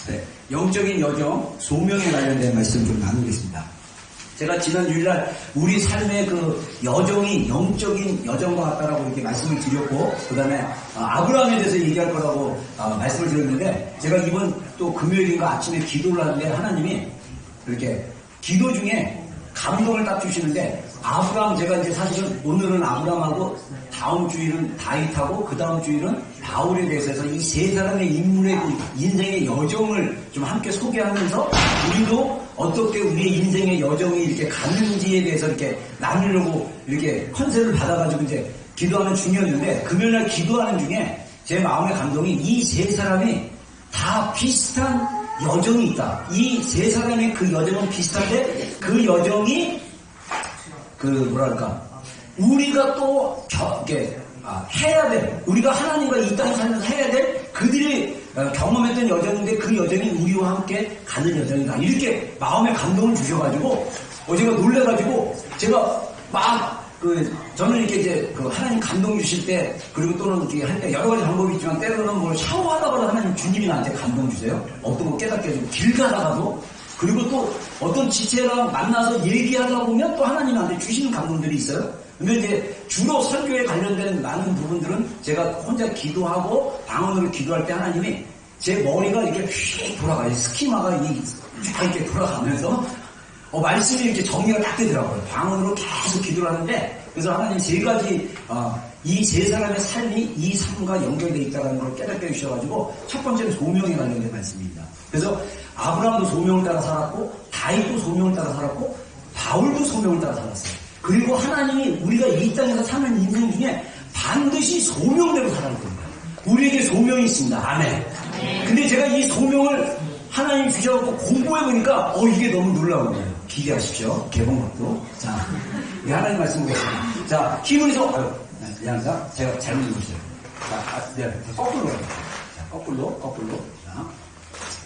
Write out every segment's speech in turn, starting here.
네, 영적인 여정, 소명에 관련된 말씀 좀 나누겠습니다. 제가 지난 주일날 우리 삶의 그 여정이 영적인 여정과 같다라고 이렇게 말씀을 드렸고, 그 다음에 아브라함에 대해서 얘기할 거라고 말씀을 드렸는데, 제가 이번 또 금요일인가 아침에 기도를 하는데 하나님이 이렇게 기도 중에 감동을 딱 주시는데, 아브라함, 제가 이제 사실은 오늘은 아브라함하고 다음 주일은 다윗하고 그 다음 주일은 바울에 대해서 해서 이 세 사람의 인물의 그 인생의 여정을 좀 함께 소개하면서 우리도 어떻게 우리의 인생의 여정이 이렇게 갔는지에 대해서 이렇게 나누려고 이렇게 컨셉을 받아가지고 이제 기도하는 중이었는데, 금요일날 기도하는 중에 제 마음의 감동이 이 세 사람이 다 비슷한 여정이 있다. 이 세 사람의 그 여정은 비슷한데 그 여정이 우리가 또 해야 될, 우리가 하나님과 이 땅에 살면서 해야 될 그들이 경험했던 여정인데 그 여정이 우리와 함께 가는 여정이다. 이렇게 마음의 감동을 주셔가지고 제가 놀래가지고 제가 저는 이렇게 이제 하나님 감동 주실 때, 그리고 또는 이렇게 할 때 여러 가지 방법이 있지만 때로는 뭘 샤워하다가도 하나님 주님이 나한테 감동 주세요. 어떤 거 깨닫게 해주고, 길 가다가도, 그리고 또 어떤 지체랑 만나서 얘기하다 보면 또 하나님 나한테 주시는 감동들이 있어요. 근데 이제 주로 설교에 관련된 많은 부분들은 제가 혼자 기도하고 방언으로 기도할 때 하나님이 제 머리가 이렇게 휙 돌아가요. 스키마가 이렇게 돌아가면서 말씀이 이렇게 정리가 딱 되더라고요. 방언으로 계속 기도를 하는데, 그래서 하나님 세 가지 이 세 사람의 삶이 이 삶과 연결되어 있다는 걸 깨닫게 해주셔가지고, 첫 번째는 소명에 관련된 말씀입니다. 그래서 아브라함도 소명을 따라 살았고, 다윗도 소명을 따라 살았고, 바울도 소명을 따라 살았어요. 그리고 하나님이 우리가 이 땅에서 사는 인생 중에 반드시 소명대로 살아야 됩니다. 우리에게 소명이 있습니다. 아멘. 근데 제가 이 소명을 하나님 주셔서 공부해보니까 이게 너무 놀라운 거예요. 기대하십시오. 개봉학도. 자, 우리 하나님 말씀 보겠습니다. 자, 히브리서 미안합니다. 제가 잘못 읽었어요. 거꾸로 가요. 거꾸로.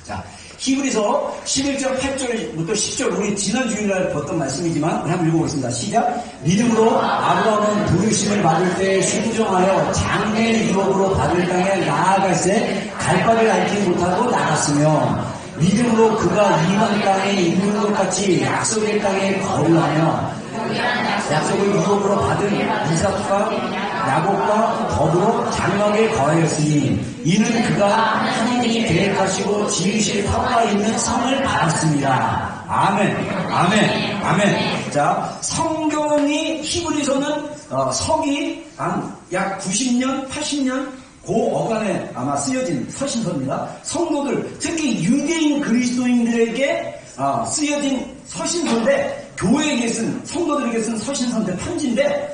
자, 히브리서 11장 8절부터 10절, 우리 지난 주일날 봤던 말씀이지만 한번 읽어보겠습니다. 시작. 믿음으로 아브라함은 부르심을 받을 때 순종하여 장래 유업으로 받을 땅에 나아갈새 갈 바를 알지 못하고 나갔으며, 믿음으로 그가 이방 땅에 있는 것 같이 약속의 땅에 거류하며 약속을 유업으로 받은 이삭과 야곱과 더불어 장막에 거하였으니, 이는 그가 하나님이 계획하시고 지으실 터가 있는 성을 받았습니다. 아멘. 자, 성경이 히브리서는 석이 한 약 90년, 80년 그 어간에 아마 쓰여진 서신서입니다. 성도들, 특히 유대인 그리스도인들에게 쓰여진 서신서인데, 교회에게 쓴, 성도들에게 쓴 서신서인데, 편지인데,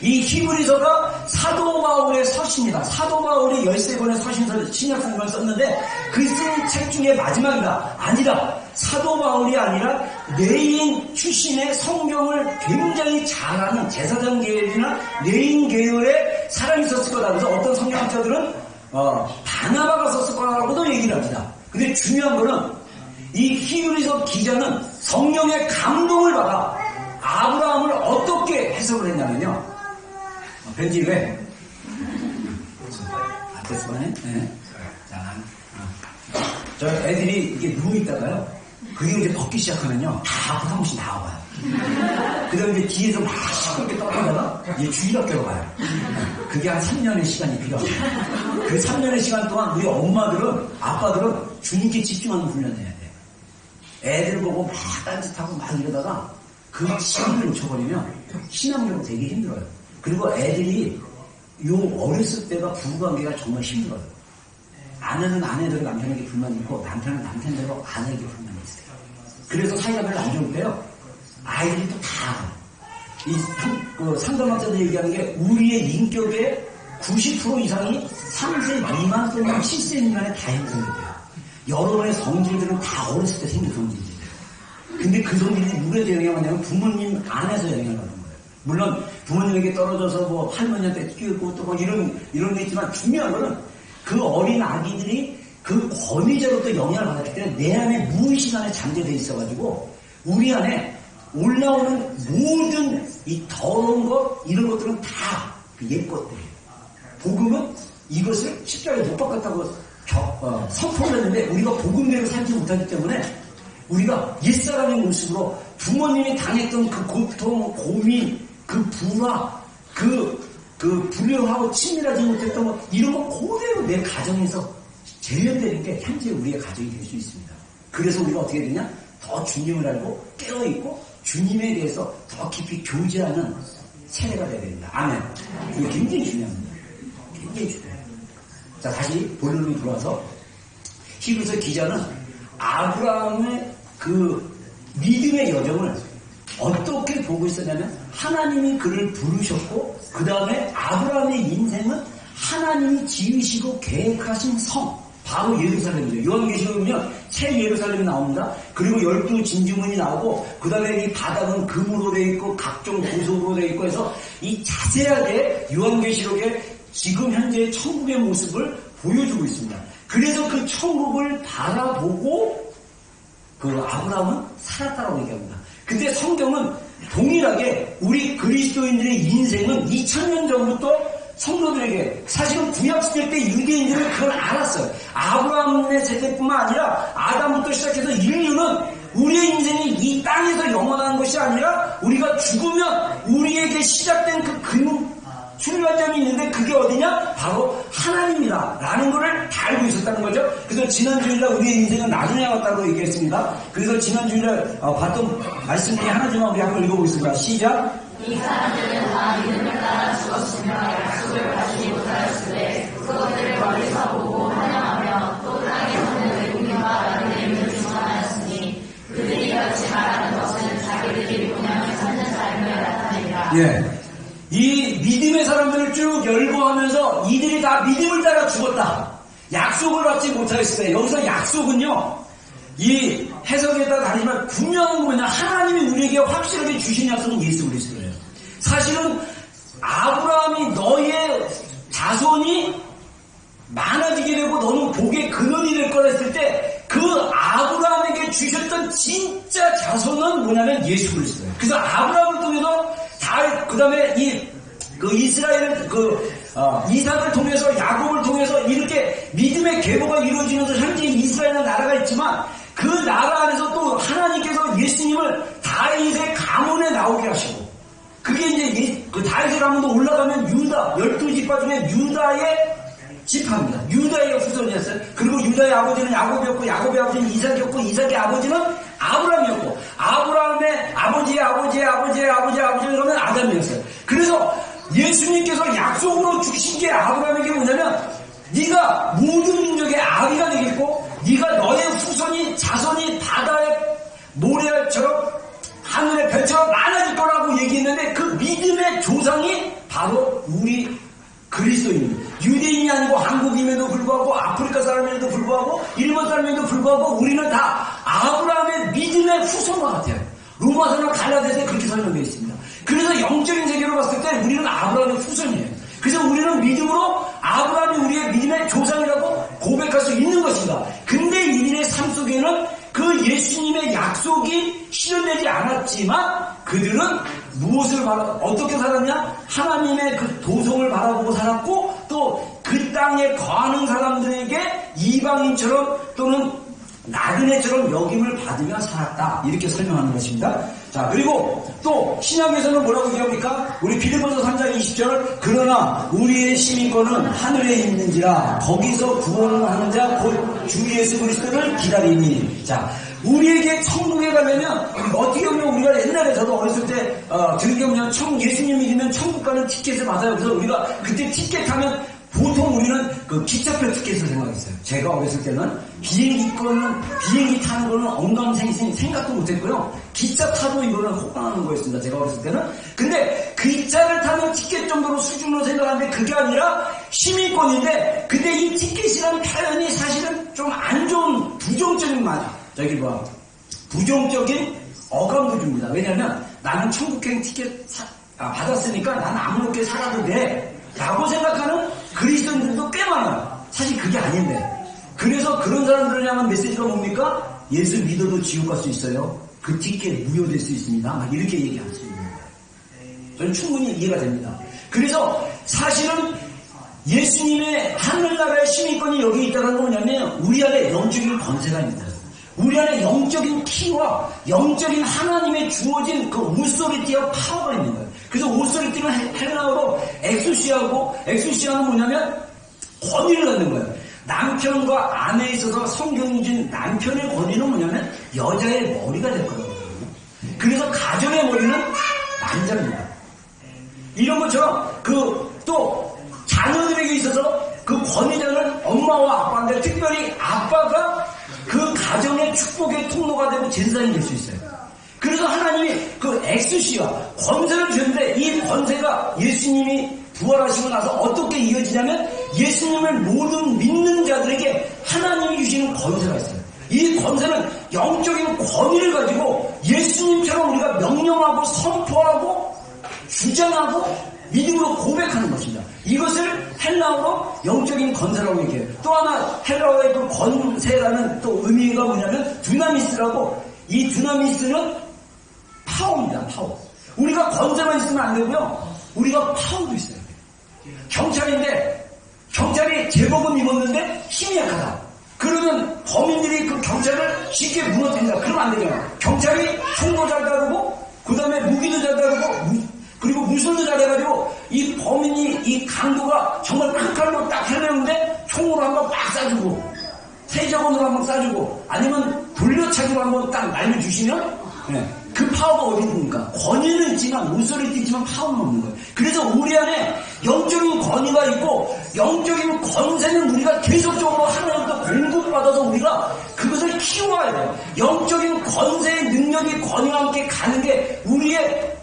이 히브리서가 사도 바울의 서신이다. 사도 바울이 13권의 서신서를 신약성경을 썼는데 그 쓴 책 중에 마지막이다. 아니다. 사도 바울이 아니라 레인 출신의 성경을 굉장히 잘하는 제사장 계열이나 레인 계열의 사람이 썼을 거다. 그래서 어떤 성경학자들은 바나바가 썼을 거라고도 얘기를 합니다. 근데 중요한 거는 이 히브리서 기자는 성령의 감동을 받아 아브라함을 어떻게 해석을 했냐면요. 벤지 왜? 됐어네? 네. 자, 저 애들이 이게 누워있다가요, 그게 이제 벗기 시작하면요, 다 앞으로 한 번씩 나와봐요. 그 다음에 이제 뒤에서 막 시끄럽게 떠다가 이제 주일학교로 가요. 그게 한 3년의 시간이 필요합니다. 그 3년의 시간 동안 우리 엄마들은, 아빠들은 주님께 집중하는 훈련을 해야 돼요. 애들 보고 막 딴짓하고 막 이러다가 그 시간을 놓쳐버리면 신앙적으로 되게 힘들어요. 그리고 애들이 어렸을 때가 부부관계가 정말 힘들어요. 아내는 아내대로 남편에게 불만이 있고, 남편은 남편대로 아내에게 불만이 있어요. 그래서 사이가 별로 안 좋을 때요, 아이들이 또 다 상담학자들이 얘기하는 게, 우리의 인격의 90% 이상이 3세 미만 또는 7세 미만에 다 형성돼요. 여러분의 성질들은 다 어렸을 때 생긴 성질이에요. 근데 그 성질이 누구한테 영향을 받냐면 부모님 안에서 영향을 받는 거예요. 물론 부모님에게 떨어져서 할머니한테 끼고 또 이런 게 있지만, 중요한 거는 그 어린 아기들이 그 권위자로부터 영향을 받았기 때문에 내 안에 무의식 안에 잠재되어 있어가지고 우리 안에 올라오는 모든 이 더러운 것, 이런 것들은 다 그 옛 것들이에요. 복음은 이것을 십자가에 못 박았다고 선포를 했는데 우리가 복음대로 살지 못하기 때문에 우리가 옛사람의 모습으로 부모님이 당했던 그 고통, 고민, 그 불화, 그 불효하고 친밀하지 못했던 거 이런 거 그대로 내 가정에서 재현되는 게 현재 우리의 가정이 될 수 있습니다. 그래서 우리가 어떻게 되냐? 더 주님을 알고 깨어있고 주님에 대해서 더 깊이 교제하는 세대가 되어야 됩니다. 아멘. 이게 굉장히 중요합니다. 굉장히 중요해요. 자, 다시 본론으로 돌아와서 히브리서 기자는 아브라함의 그 믿음의 여정을 어떻게 보고 있었냐면 하나님이 그를 부르셨고 그 다음에 아브라함의 인생은 하나님이 지으시고 계획하신 성 바로 예루살렘이죠. 요한계시록에 보면 새 예루살렘이 나옵니다. 그리고 12진주문이 나오고 그 다음에 이 바닥은 금으로 되어 있고 각종 보석으로 되어 있고 해서 이 자세하게 요한계시록에 지금 현재 천국의 모습을 보여주고 있습니다. 그래서 그 천국을 바라보고 그 아브라함은 살았다고 얘기합니다. 근데 성경은 동일하게 우리 그리스도인들의 인생은 2000년 전부터 성도들에게 사실은 구약시대 때 유대인들은 그걸 알았어요. 아브라함의 세대뿐만 아니라 아담부터 시작해서 인류는 우리의 인생이 이 땅에서 영원한 것이 아니라 우리가 죽으면 우리에게 시작된 그 출발점이 있는데 그게 어디냐? 바로 하나님이다 라는 것을 다 알고 있었다는 거죠. 그래서 지난 주일날 우리의 인생은 나중에 왔다고 얘기했습니다. 그래서 지난 주일날 봤던 말씀 중에 하나지만 우리 한번 읽어보겠습니다. 시작. 이 사람들은 다 믿음을 따라 죽었으며 약속을 받지 못하였으되 그것들을 멀리서 보고 환영하며 또 땅에서는 외국인과 다른 이름을 중환하였으니 그들이 그렇지 말하는 것은 자기들이 본향을 찾는 삶을 나타내리라. 예. 이 믿음의 사람들을 쭉 열거하면서 이들이 다 믿음을 따라 죽었다. 약속을 받지 못하였을 때 여기서 약속은요. 이 해석에 따라 다르지만 분명한 뭐냐 하나님이 우리에게 확실하게 주신 약속은 예수 그리스도예요. 사실은 아브라함이 너의 자손이 많아지게 되고 너는 복의 근원이 될 거라 했을 때 그 아브라함에게 주셨던 진짜 자손은 뭐냐면 예수 그리스도예요. 그래서 아브라함을 통해서 그 다음에 그 이스라엘을 이삭을 통해서 야곱을 통해서 이렇게 믿음의 계보가 이루어지면서 현재 이스라엘은 나라가 있지만 그 나라 안에서 또 하나님께서 예수님을 다윗의 가문에 나오게 하시고 그게 이제 그 다윗의 가문도 올라가면 유다 12지파 중에 유다의 지파입니다. 유다의 후손이었어요. 그리고 유다의 아버지는 야곱이었고 야곱의 아버지는 이삭이었고 이삭의 아버지는 아브라함이었고 아브라함의 아버지의 아버지의 아버지의 아버지의 아버지를 그러면 아담이었어요. 그래서 예수님께서 약속으로 주신 게 아브라함에게 뭐냐면 네가 모든 민족의 아비가 되겠고 네가 너의 후손이 자손이 바다의 모래처럼 하늘의 별처럼 많아질 거라고 얘기했는데 그 믿음의 조상이 바로 우리 그리스도인입니다. 유대인이 아니고 한국인에도 불구하고 아프리카 사람에도 불구하고 일본 사람에도 불구하고 우리는 다 아브라함의 믿음의 후손과 같아요. 로마서나 갈라디아서에 그렇게 설명되어 있습니다. 그래서 영적인 세계로 봤을 때 우리는 아브라함의 후손이에요. 그래서 우리는 믿음으로 아브라함이 우리의 믿음의 조상이라고 고백할 수 있는 것이다. 근데 이들의 삶 속에는 그 예수님의 약속이 실현되지 않았지만 그들은 무엇을 어떻게 살았냐? 하나님의 그 도성을 바라보고 살았고 또 그 땅에 거하는 사람들에게 이방인처럼 또는 나그네처럼 여김을 받으며 살았다. 이렇게 설명하는 것입니다. 자, 그리고 또 신약에서는 뭐라고 얘기합니까? 우리 빌립보서 3장 20절 그러나 우리의 시민권은 하늘에 있는지라 거기서 구원하는 자 곧 주 예수 그리스도를 기다리니. 자, 우리에게 천국에 가려면 어떻게 보면 우리가 옛날에 저도 어렸을 때 들은 게 뭐냐면 예수님 믿으면 천국 가는 티켓을 받아요. 그래서 우리가 그때 티켓 하면 보통 우리는 그 기차표 티켓을 생각했어요. 제가 어렸을 때는 비행기 타는 거는 엉망생생 생각도 못했고요. 기차 타도 이거는 호강하는 거였습니다. 제가 어렸을 때는. 근데 기차를 타는 티켓 정도로 수준으로 생각하는데 그게 아니라 시민권인데 근데 이 티켓이라는 표현이 사실은 좀 안 좋은 부정적인 부정적인 어감도 줍니다. 왜냐하면 나는 천국행 티켓 받았으니까 나는 아무렇게 살아도 돼 라고 생각하는 그리스도인들도 꽤 많아요. 사실 그게 아닌데. 그래서 그런 사람들을 향한 메시지가 뭡니까? 예수 믿어도 지옥 갈 수 있어요. 그 티켓 무효될 수 있습니다. 막 이렇게 얘기할 수 있는 거예요. 저는 충분히 이해가 됩니다. 그래서 사실은 예수님의 하늘나라의 시민권이 여기 있다는 건 뭐냐면 우리 안에 영적인 권세가 있는 거예요. 우리 안에 영적인 키와 영적인 하나님의 주어진 그 오소리티와 파워가 있는 거예요. 그래서 오소리티는 헬라어로 엑수시아는 뭐냐면 권위를 갖는 거예요. 남편과 아내에 있어서 성경이 준 남편의 권위는 뭐냐면 여자의 머리가 될 거라고. 그래서 가정의 머리는 남자입니다. 이런 것처럼 또 자녀들에게 있어서 그 권위자는 엄마와 아빠인데 특별히 아빠가 그 가정의 축복의 통로가 되고 제사장이 될 수 있어요. 그래서 하나님이 그 엑스시와 권세를 주는데 이 권세가 예수님이 부활하시고 나서 어떻게 이어지냐면 예수님을 모든 믿는 자들에게 하나님이 주시는 권세가 있어요. 이 권세는 영적인 권위를 가지고 예수님처럼 우리가 명령하고 선포하고 주장하고 믿음으로 고백하는 것입니다. 이것을 헬라어로 영적인 권세라고 얘기해요. 또 하나 헬라어의 그 권세라는 또 의미가 뭐냐면 두나미스라고, 이 두나미스는 파워입니다. 파워. 우리가 권세만 있으면 안 되고요. 우리가 파워도 있어요. 경찰인데 경찰이 제복은 입었는데 힘이 약하다. 그러면 범인들이 그 경찰을 쉽게 무너뜨린다. 그러면 안 되잖아. 경찰이 총도 잘 다루고 그 다음에 무기도 잘 다루고 그리고 무술도 잘해가지고 이 범인이 이 강도가 정말 큰 칼로 딱 해내는데 총으로 한번 빡 쏴주고 세자건으로 한번 쏴주고 아니면 돌려차기로 한번 딱 날려주시면 그 파워가 어디 있습니까? 권위는 있지만 오소리도 있지만 파워는 없는 거예요. 그래서 우리 안에 영적인 권위가 있고 영적인 권세는 우리가 계속적으로 하나님부터 공급받아서 우리가 그것을 키워야 돼요. 영적인 권세의 능력이 권위와 함께 가는 게 우리의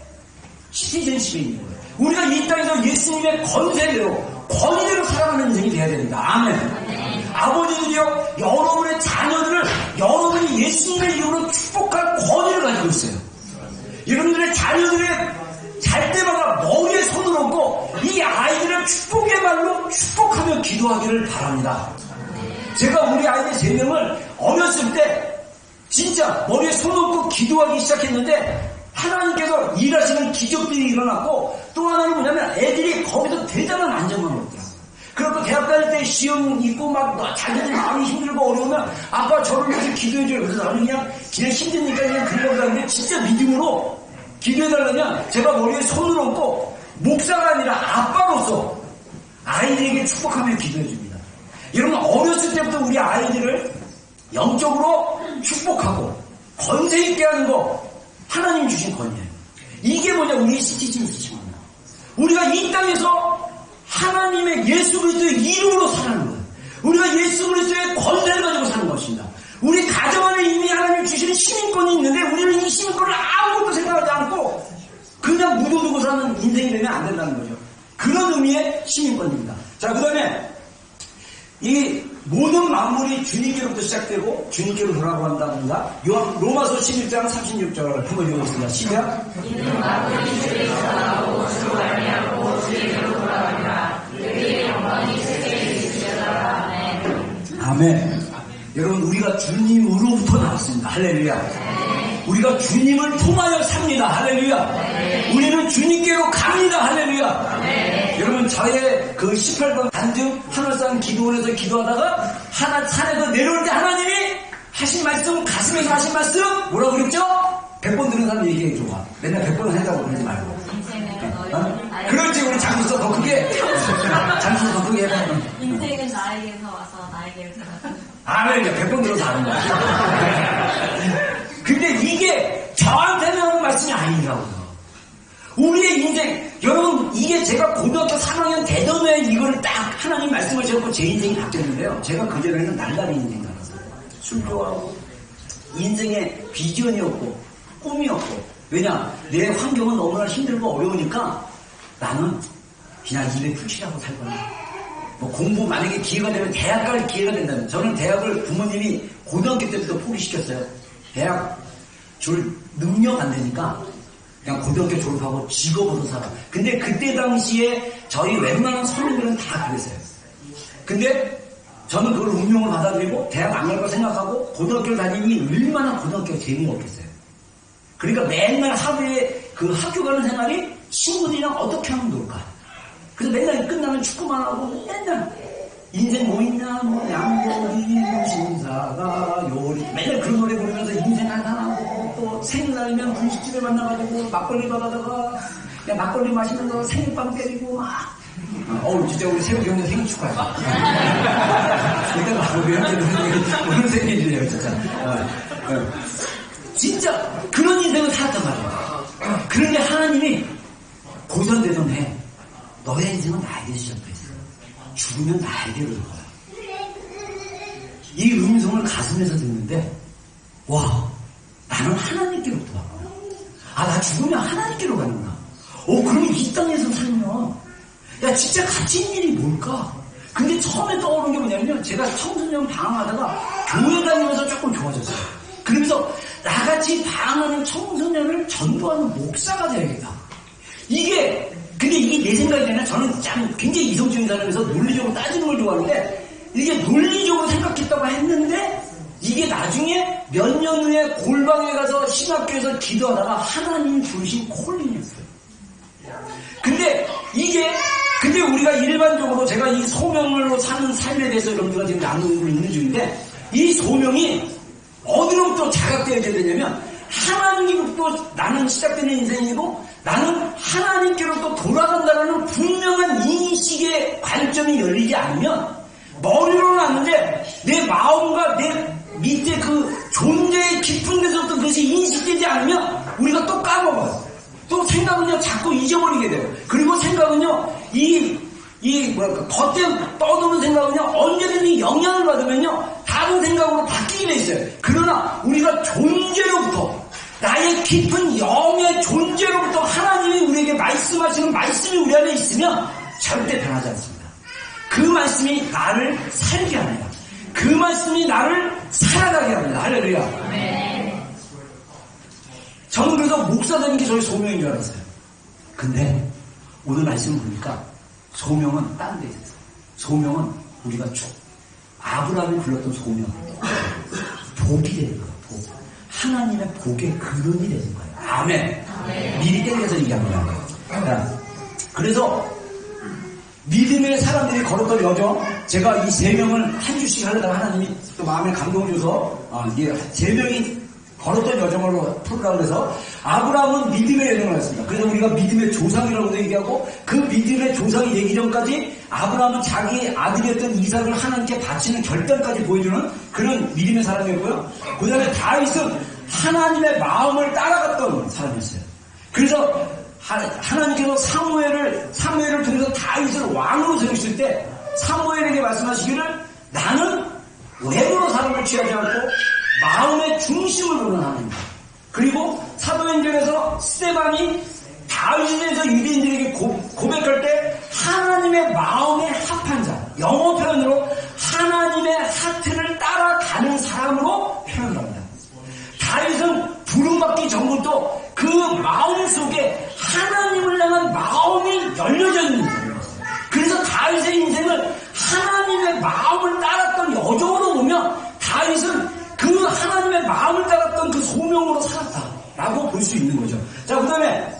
시티즌십에 있는 거예요. 우리가 이 땅에서 예수님의 권세대로 권위대로 살아가는 인생이 돼야 됩니다. 아멘. 아버지들이요, 여러분의 자녀들을 여러분이 예수님의 이름으로 축복할 권위를 가지고 있어요. 여러분들의 자녀들의 잘 때마다 머리에 손을 얹고 이 아이들을 축복의 말로 축복하며 기도하기를 바랍니다. 제가 우리 아이들 3명을 어렸을 때 진짜 머리에 손 얹고 기도하기 시작했는데 하나님께서 일하시는 기적들이 일어났고 또 하나는 뭐냐면 애들이 거기서 대단한 안정감을 얻더라고요. 그리고 대학 다닐 때 시험 있고 막 자기들 마음이 힘들고 어려우면 아빠 저를 위해서 기도해줘요. 그래서 나는 그냥 힘드니까 그냥 그러려고 하는데 진짜 믿음으로 기도해달라면 제가 머리에 손을 얹고 목사가 아니라 아빠로서 아이들에게 축복하며 기도해줍니다. 여러분 어렸을 때부터 우리 아이들을 영적으로 축복하고 권세 있게 하는 거 하나님이 주신 권위예요. 이게 뭐냐? 우리의 시티즌십입니다. 우리가 이 땅에서 하나님의 예수 그리스도의 이름으로 사는 거예요. 우리가 예수 그리스도의 권세를 가지고 사는 것입니다. 우리 가정 안에 이미 하나님이 주시는 시민권이 있는데 우리는 이 시민권을 아무것도 생각하지 않고 그냥 묻어두고 사는 인생이 되면 안 된다는 거죠. 그런 의미의 시민권입니다. 자, 그 다음에 이 모든 만물이 주님께로부터 시작되고 주님께로 돌아간다든가 로마서 11장 36절을 한번 읽어보겠습니다. 시작. 이는 만물이 주의 전하고 주로 말미암고 주에게로 돌아가리라. 그의 영광이 세계에 있으리라. 아멘. 아멘. 여러분 우리가 주님으로부터 나왔습니다. 할렐루야. 우리가 주님을 통하여 삽니다. 할렐루야. 우리는 주님께로 갑니다. 할렐루야. 여러분 저의 그 18번 단중 하늘산 기도원에서 기도하다가 산에서 내려올 때 하나님이 하신 말씀, 가슴에서 하신 말씀 뭐라고 그랬죠? 100번 들은 사람 얘기해 줘봐. 맨날 100번은 한다고 그러지 말고. 그렇지. 우리 장수서 더 크게 장수서 더 크게 해봐. 인생은 나에게서 와서 나에게로 돌아가. 아멘. 100번 들어서 아는 거야. 근데 이게 저한테는 하는 말씀이 아니라고요. 우리의 인생, 여러분 이게 제가 고등학교 3학년 되던 해에 이거를 딱 하나님 말씀을 주셨고 제 인생이 바뀌었는데요. 제가 그전에는 날라리 인생 같았어요. 술 좋아하고 인생의 비전이었고 꿈이었고, 왜냐 내 환경은 너무나 힘들고 어려우니까 나는 그냥 입에 풀칠하고 살 거야. 뭐 공부 만약에 기회가 되면 대학 갈 기회가 된다면, 저는 대학을 부모님이 고등학교 때부터 포기시켰어요. 대학 줄 능력 안 되니까 그냥 고등학교 졸업하고 직업으로 살아. 근데 그때 당시에 저희 웬만한 선배들은 다 그랬어요. 근데 저는 그걸 운명을 받아들이고 대학 안 갈 거 생각하고 고등학교를 다니니 얼마나 고등학교가 재미없겠어요. 그러니까 맨날 하루에 그 학교 가는 생활이 친구들이랑 어떻게 하면 놀까? 그래서 맨날 끝나면 축구만 하고 맨날 인생 뭐 있냐, 뭐 양고기 무신사가 요리 맨날 그런 노래 부르면서 인생 한탄하고 또 생일날이면 분식집에 만나가지고 막걸리 받아다가 그냥 막걸리 마시면서 생일빵 때리고 막 진짜 우리 새우기 형님 생일 축하해. 이따가 우리 형님 오늘 생일이래요 진짜. 진짜 그런 인생을 살았단 말이야. 그런데 하나님이 고전되던 해 너의 인생은 나에게 시작됐어. 죽으면 나에게 올 거야. 이 음성을 가슴에서 듣는데 와 나는 하나님께로부터 왔구나. 나 죽으면 하나님께로 가는구나. 그럼 이 땅에서 살면 야 진짜 갇힌 일이 뭘까? 근데 처음에 떠오른 게 뭐냐면 제가 청소년 방황하다가 교회 다니면서 조금 좋아졌어요. 그러면서 나같이 방황하는 청소년을 전도하는 목사가 되야겠다. 근데 이게 내 생각이 아니라 저는 참 굉장히 이성적인 사람에서 논리적으로 따지는 걸 좋아하는데 이게 논리적으로 생각했다고 했는데 이게 나중에 몇 년 후에 골방에 가서 신학교에서 기도하다가 하나님 주신 콜링이었어요. 근데 우리가 일반적으로 제가 이 소명으로 사는 삶에 대해서 여러분들과 지금 나누고 있는 중인데 이 소명이 어디로부터 자각되어야 되냐면 하나님으로부터 나는 시작되는 인생이고 나는 하나님께로 또 돌아간다는 분명한 인식의 관점이 열리지 않으면 머리로는 아는데 내 마음과 내 밑에 그 존재의 깊은 데서부터 그것이 인식되지 않으면 우리가 또 까먹어요. 또 생각은요 자꾸 잊어버리게 돼요. 그리고 생각은요 겉에 떠도는 생각은요 언제든지 영향을 받으면요 다른 생각으로 바뀌게 돼 있어요. 그러나 우리가 존재로부터 나의 깊은 영의 존재로부터 하나님이 우리에게 말씀하시는 말씀이 우리 안에 있으면 절대 변하지 않습니다. 그 말씀이 나를 살게 합니다. 그 말씀이 나를 살아가게 합니다. 할렐루야. 네. 저는 그래서 목사 되는 게 저의 소명인 줄 알았어요. 근데 오늘 말씀을 보니까 소명은 다른 데 있어요. 소명은 우리가 아브라함이 불렀던 소명 복이 되는 거예요. 복. 하나님의 복의 근원이 되는 거예요. 아멘. 미리 땡겨서 얘기합니다. 그래서 믿음의 사람들이 걸었던 여정, 제가 이 세 명을 한 주씩 하려다가 하나님이 또 마음에 감동을 줘서 이게 세 명이 걸었던 여정으로 풀으라고 해서 아브라함은 믿음의 여정을 했습니다. 그래서 우리가 믿음의 조상이라고도 얘기하고 그 믿음의 조상이 되기 전까지 아브라함은 자기 아들이었던 이삭을 하나님께 바치는 결단까지 보여주는 그런 믿음의 사람이었고요. 그 다음에 다윗은 하나님의 마음을 따라갔던 사람이었어요. 그래서 하나님께서 사무엘을 통해서 다윗을 왕으로 세우실 때 사무엘에게 말씀하시기를 나는 외모로 사람을 취하지 않고 마음의 중심을 보는 하나님이다. 그리고 사도행전에서 스데반이 다윗에 대해서 유대인들에게 고백할 때 하나님의 마음에 합한 자, 영어 표현으로 하나님의 하트를 따라가는 사람으로 표현을 합니다. 다윗은 부름받기 전부터 그 마음 속에 하나님을 향한 마음이 열려져 있는 사람이었어요. 그래서 다윗의 인생을 하나님의 마음을 따랐던 여정으로 보면 다윗은 그 하나님의 마음을 따랐던 그 소명으로 살았다라고 볼 수 있는 거죠. 자, 그 다음에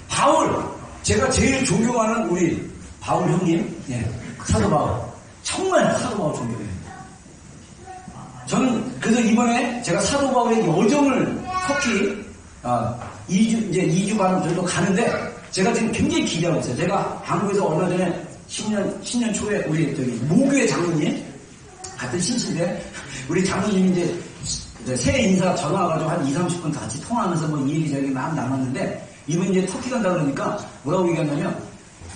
바울, 제가 제일 존경하는 우리 바울 형님, 사도 바울. 정말 사도 바울 존경해요. 저는 그래서 이번에 제가 사도 바울의 여정을 터키 2주 반 정도 가는데 제가 지금 굉장히 기대하고 있어요. 제가 한국에서 얼마 전에 신년 초에 우리 모교의 장로님 같은 신신데 우리 장로님이 이제 새해 인사 전화 와가지고 한 2-30분 같이 통화하면서 뭐 이 얘기저기 막 남았는데 이번 이제 터키 간다 그러니까 뭐라고 얘기하냐면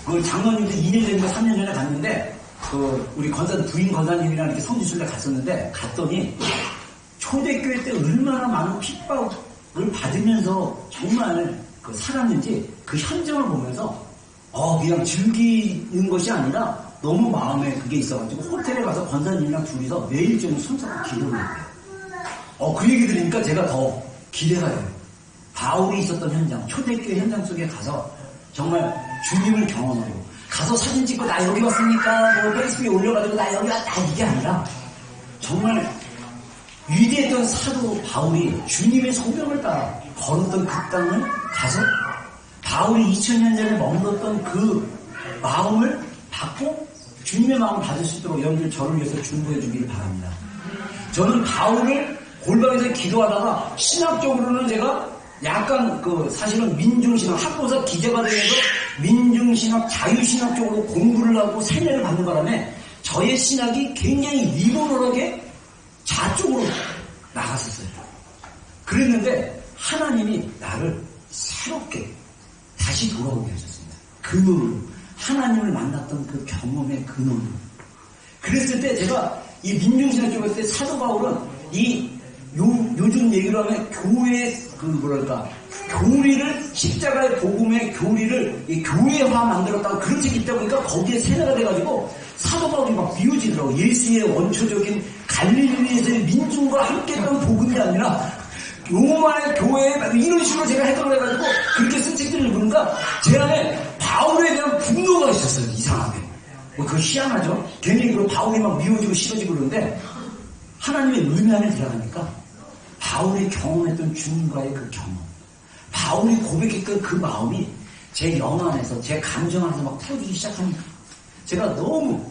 그 장로님도 2년 전인가 3년 전에 갔는데 우리 부인 권사님이랑 이렇게 성지순례 갔었는데 갔더니 초대교회 때 얼마나 많은 핍박을 받으면서 정말 살았는지 그 현장을 보면서 그냥 즐기는 것이 아니라 너무 마음에 그게 있어가지고 호텔에 가서 권사님이랑 둘이서 매일 좀 손잡고 기도를 했대요. 그 얘기 들으니까 제가 더 기대가 돼요. 바울이 있었던 현장, 초대교회 현장 속에 가서 정말 주님을 경험하고 가서 사진 찍고 나 여기 왔으니까 뭐 페이스북에 올려가지고 나 여기 왔다 이게 아니라 정말 위대했던 사도 바울이 주님의 소명을 따라 걸었던 그 땅을 가서 바울이 2000년 전에 머물렀던 그 마음을 받고 주님의 마음을 받을 수 있도록 여러분들 저를 위해서 중보해 주길 바랍니다. 저는 바울을 골방에서 기도하다가 신학적으로는 제가 약간 사실은 민중신학, 학부사 기재과정에서 민중신학, 자유신학 쪽으로 공부를 하고 세뇌를 받는 바람에 저의 신학이 굉장히 리버럴하게 좌쪽으로 나갔었어요. 그랬는데 하나님이 나를 새롭게 다시 돌아오게 하셨습니다. 근원으로. 하나님을 만났던 그 경험의 근원으로. 그랬을 때 제가 이 민중신학 쪽에 있을 때 사도 바울은 요즘 얘기로 하면 교회의 교리를, 십자가의 복음의 교리를 교회화 만들었다고 그런 책이 있다 보니까 거기에 세뇌가 돼가지고 사도 바울이 막 비웃지더라고. 예수의 원초적인 갈릴리에서의 민중과 함께 했던 복음이 아니라 로마의 교회 이런 식으로 제가 해석을 해가지고 그렇게 쓴 책들을 보니까 제 안에 바울에 대한 분노가 있었어요. 이상하게. 그거 희한하죠. 괜히 바울이 막 미워지고 싫어지고 그러는데 하나님의 의미 안에 들어가니까 바울이 경험했던 주님과의 그 경험, 바울이 고백했던 그 마음이 제 영 안에서, 제 감정 안에서 막 터지기 시작하니까 제가 너무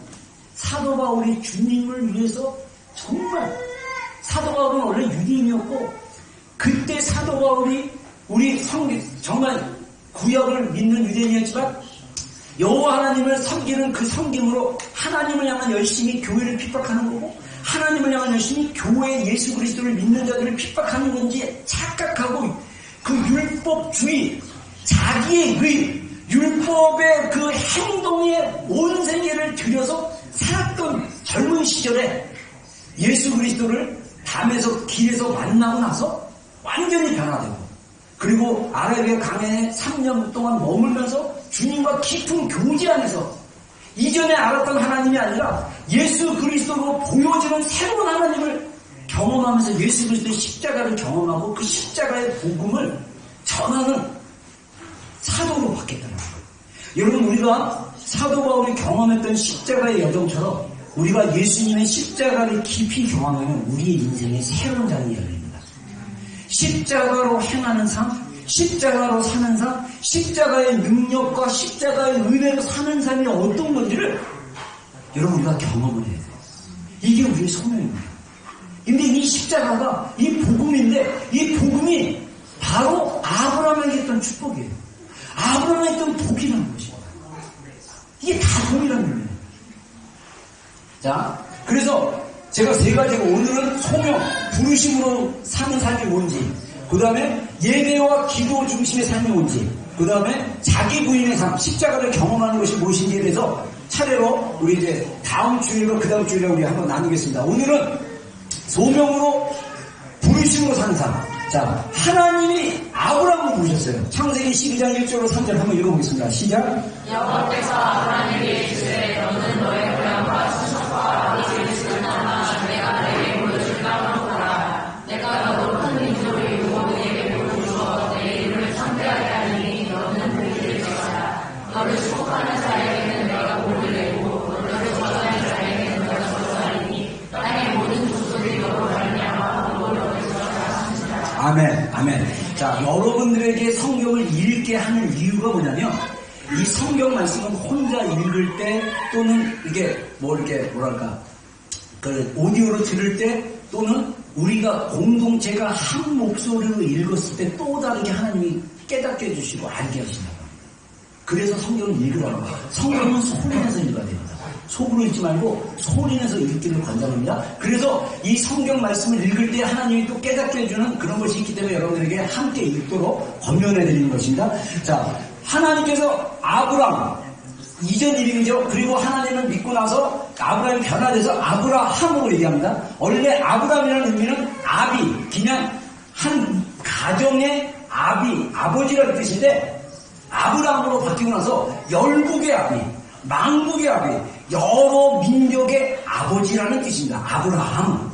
사도 바울이 주님을 위해서 정말, 사도 바울은 원래 유대인이었고 그때 사도 바울이 우리 정말 구약을 믿는 유대인이었지만 여호와 하나님을 섬기는 그 섬김으로 하나님을 향한 열심히 교회를 핍박하는 거고 하나님을 향한 열심히 교회 예수 그리스도를 믿는 자들을 핍박하는 건지 착각하고 그 율법주의, 자기의 율법의 그 행동에 온 세계를 들여서 살았던 젊은 시절에 예수 그리스도를 밤에서 길에서 만나고 나서 완전히 변화되고 그리고 아라비아 강에 3년 동안 머물면서 주님과 깊은 교제 안에서 이전에 알았던 하나님이 아니라 예수 그리스도로 보여지는 새로운 하나님을 경험하면서 예수 그리스도의 십자가를 경험하고 그 십자가의 복음을 전하는 사도로 바뀌었다는 거예요. 여러분 우리가 사도 바울이 경험했던 십자가의 여정처럼 우리가 예수님의 십자가를 깊이 경험하면 우리의 인생에 새로운 장이 열립니다. 십자가로 행하는 삶, 십자가로 사는 삶, 십자가의 능력과 십자가의 은혜로 사는 삶이 어떤 건지를 여러분 우리가 경험을 해야 돼요. 이게 우리의 소명입니다. 근데 이 십자가가 이 복음인데 이 복음이 바로 아브라함에게 있던 축복이에요. 아브라함에게 있던 복이라는 것입니다. 이게 다 복이라는 의미예요. 자, 그래서 제가 세 가지가 오늘은 소명, 부르심으로 사는 삶이 뭔지, 그 다음에 예배와 기도 중심의 삶이 뭔지, 그 다음에 자기 부인의 삶, 십자가를 경험하는 것이 무엇인지에 대해서 차례로 우리 이제 다음 주일과 그 다음 주일에 우리 한번 나누겠습니다. 오늘은 소명으로 부르심으로 사는 삶. 자, 하나님이 아브라함을 부르셨어요. 창세기 12장 1절로 3절 한번 읽어보겠습니다. 시작. 여호와께서 아브라함에게 이르시되 너는 너의 고향과 친척과 아버지의 집을 떠나 내가 너에게 보여줄 땅으로 가라. 내가 너로 큰 민족을 이루고 너에게 복을 주어 내 이름을 창대하게 하리니 너는 복이 될 것이다. 너를 축복하는 자에게는 내가 복을 내고 너를 저주하는 자에게는 내가 저주하리니 땅의 모든 족속이 너로 말미암아 복을 얻을 것이다. 아멘, 아멘. 자, 여러분들에게 성경을 읽게 하는 이유가 뭐냐면 이 성경 말씀은 혼자 읽을 때 또는 이게 그 오디오로 들을 때 또는 우리가 공동체가 한 목소리로 읽었을 때 또 다르게 하나님이 깨닫게 해주시고 알게 하신다고. 그래서 성경을 읽으라고. 성경은 소리내서 읽어야 됩니다. 속으로 읽지 말고 소리내서 읽기를 권장합니다. 그래서 이 성경 말씀을 읽을 때 하나님이 또 깨닫게 해주는 그런 것이 있기 때문에 여러분들에게 함께 읽도록 권면해드리는 것입니다. 자, 하나님께서 아브람 이전 이름이죠. 그리고 하나님을 믿고 나서 아브람이 변화돼서 아브라함으로 얘기합니다. 원래 아브람이라는 의미는 아비, 그냥 한 가정의 아버지라는 뜻인데 아브라함으로 바뀌고 나서 열국의 아비, 만국의 아비, 여러 민족의 아버지라는 뜻입니다. 아브라함.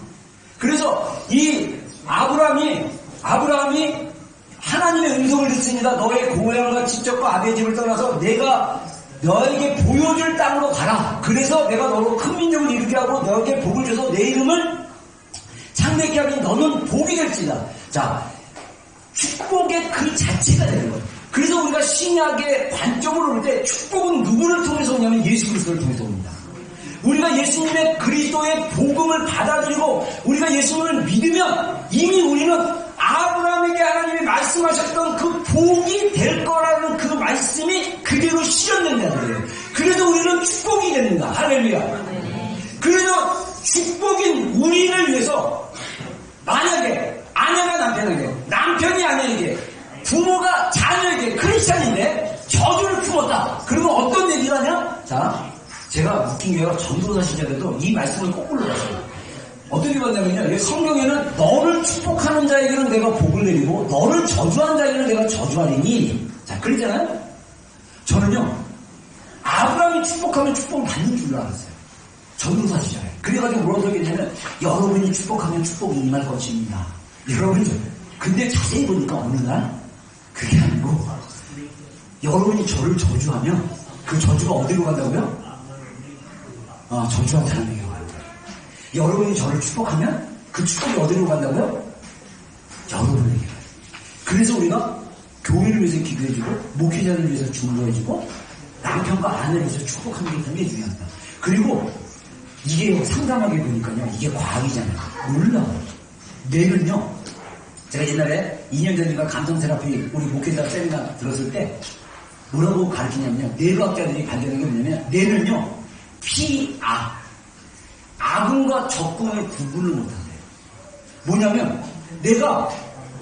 그래서 이 아브라함이 하나님의 음성을 듣습니다. 너의 고향과 친척과 아비의 집을 떠나서 내가 너에게 보여줄 땅으로 가라. 그래서 내가 너로 큰 민족을 이루게 하고 너에게 복을 줘서 내 이름을 창대케 하니 너는 복이 될지다. 자, 축복의 그 자체가 되는 거예요. 그래서 우리가 신약의 관점으로 볼 때 축복은 누구를 통해서 오냐면 예수 그리스도를 통해서 옵니다. 우리가 예수님의 그리스도의 복음을 받아들이고 우리가 예수님을 믿으면 이미 우리는 아브라함에게 하나님이 말씀하셨던 그 복이 될 거라는 그 말씀이 그대로 실현된다는 거예요. 그래서 우리는 축복이 됩니다. 할렐루야. 그래서 축복인 우리를 위해서 만약에 아내가 남편에게, 남편이 아내에게, 부모가 자녀에게 크리스찬인데 저주를 품었다. 그러면 어떤 얘기가 하냐? 자, 제가 웃긴 게요. 전도사 시절에도 이 말씀을 꼭 불러봤어요. 어떻게 봤냐면요. 성경에는 너를 축복하는 자에게는 내가 복을 내리고 너를 저주하는 자에게는 내가 저주하리니. 자, 그랬잖아요. 저는요. 아브라함이 축복하면 축복을 받는 줄 알았어요. 전도사 시절에. 그래가지고 뭐라고 얘기했냐면 여러분이 축복하면 축복이 임할 것입니다. 여러분이 근데 자세히 보니까 어느 날 그게 아니고 여러분이 저를 저주하면 그 저주가 어디로 간다고요? 저주한 사람에게 간다. 여러분이 저를 축복하면 그 축복이 어디로 간다고요? 여러분에게 가요. 그래서 우리가 교회를 위해서 기도해주고 목회자를 위해서 중보해주고 남편과 아내를 위해서 축복하는 게 굉장히 중요하다. 그리고 이게 상담하게 보니까요. 이게 과학이잖아요. 놀라워요. 뇌는요. 제가 옛날에 2년 전인가 감정 테라피 우리 목회자 세미나 들었을 때 뭐라고 가르치냐면요. 뇌과학자들이 발견한 게 뭐냐면 뇌는요. 악음과 적군을 구분을 못한대요. 뭐냐면 내가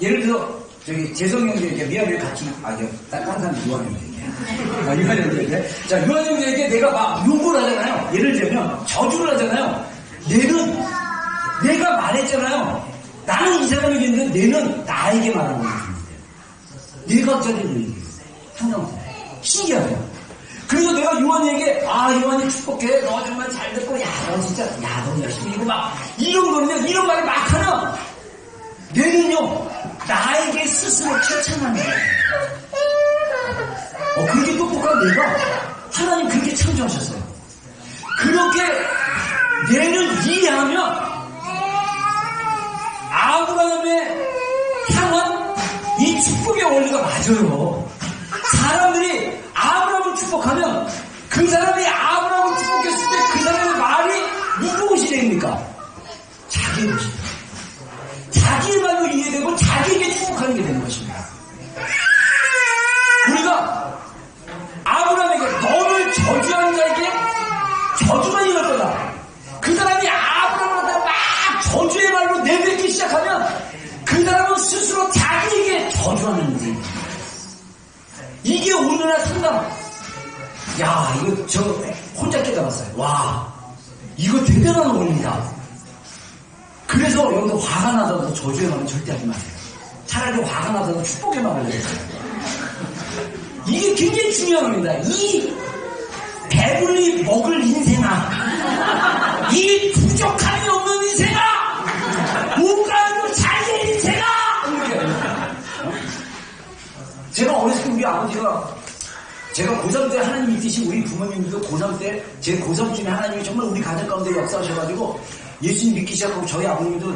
예를 들어 저기 재성이 형제에게 미아를 같이 다른 사람 유한 형제에게 자 유한 형제에게 내가 막 욕을 하잖아요. 예를 들면 저주를 하잖아요. 뇌는 내가 말했잖아요. 나는 이 사람에게 있는데 뇌는 나에게 말하는 거예요. 뇌과학자들이 얘기해요. 상담하세요. 신기하죠. 그래서 내가 요한에게 요한이 축복해. 너 정말 잘 됐고 너 진짜 너 열심히 이고 막 이런 거는요. 이런 말을 막 하면 뇌는요. 나에게 스스로 칭찬하는 거예요. 그렇게 똑똑한 뇌가 하나님 그렇게 창조하셨어요. 그렇게 뇌를 이해하면 아브라함의 향한 이 축복의 원리가 맞아요. 사람들이 아브라함을 축복하면 그 사람이 아브라함을 축복했을 때 그 사람의 말이 누구 것이 됩니까? 자기 것입니다. 자기의 말로 이해되고 자기에게 축복하는 게 되는 것입니다. 우리가 아브라함에게 너를 저주하는 자에게 저주가 임할 거다. 그 사람이 아브라함한테 막 저주의 말로 내뱉기 시작하면 그 사람은 스스로 자기에게 저주하는 인생입니다. 이게 오늘날 상담. 이거 저 혼자 깨달았어요. 와, 이거 대단한 원리다. 그래서 여러분들 화가 나서도 저주의 말은 절대 하지 마세요. 차라리 화가 나서도 축복의 말을 해요. 이게 굉장히 중요한 겁니다. 이 배불리 먹을 인생아, 이 부족함이 없는 인생아, 뭔가 잘 될 인생아. 제가 어렸을 때 우리 아버지가 제가 고3 때 하나님 믿듯이 우리 부모님들도 고3 때 제 고3쯤에 하나님이 정말 우리 가족 가운데 역사하셔가지고 예수님 믿기 시작하고 저희 아버님도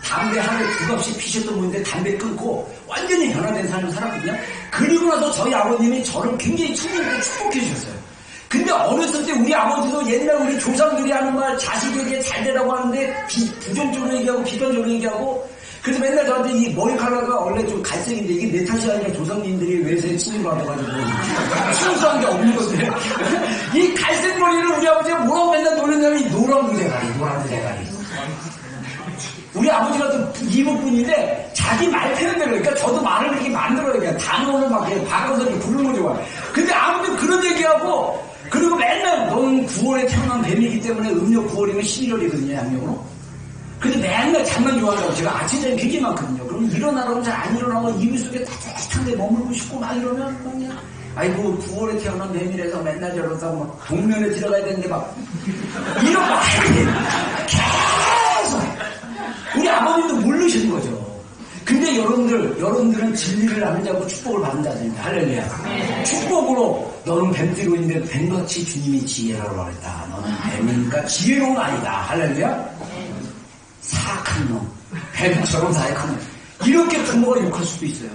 담배 하루에 2갑씩 피셨던 분인데 담배 끊고 완전히 변화된 삶을 살았거든요. 그리고 나서 저희 아버님이 저를 굉장히 친밀하게 축복해 주셨어요. 근데 어렸을 때 우리 아버지도 옛날 우리 조상들이 하는 말 자식에게 잘 되라고 하는데 부정적으로 얘기하고 비판적으로 얘기하고 그래서 맨날 저한테 이 머리카락가 원래 좀 갈색인데 이게 내 탓이 아니라 조상님들이 외세에 친구가 돼가지고 순수한 게 없는 건데 이 갈색 머리를 우리 아버지가 뭐라고 맨날 놀렸냐면 이 노란 대가리 우리 아버지가 좀 이북분인데 자기 말 표현대로 그러니까 저도 말을 이렇게 만들어요. 그냥 단어를 막 바꿔서 이렇게 부르는 거 좋아요. 근데 아무튼 그런 얘기하고 그리고 맨날 넌 9월에 태어난 뱀이기 때문에 음력 9월이면 11월이거든요 양력으로. 근데 맨날 장난 좋아하려고 제가 아침잠이 굉장히 많거든요. 그럼 일어나라고 잘 안 일어나고 이불 속에 따뜻한 데 머물고 싶고 막 이러면 그냥 아이고 9월에 태어난 뱀이라서 맨날 저러다고 막 동면에 들어가야 되는데 막 이런 말이 계속 우리 아버님도 모르시는 거죠. 근데 여러분들은 진리를 아는 자고 축복을 받는 자들입니다. 할렐루야. 축복으로 너는 뱀띠로 있는데 뱀같이 주님이 지혜라고 하랬다. 너는 뱀이니까 지혜로운 아이다. 할렐루야. 사악한 놈, 뱀처럼 사악한 놈. 이렇게 부모가 욕할 수도 있어요.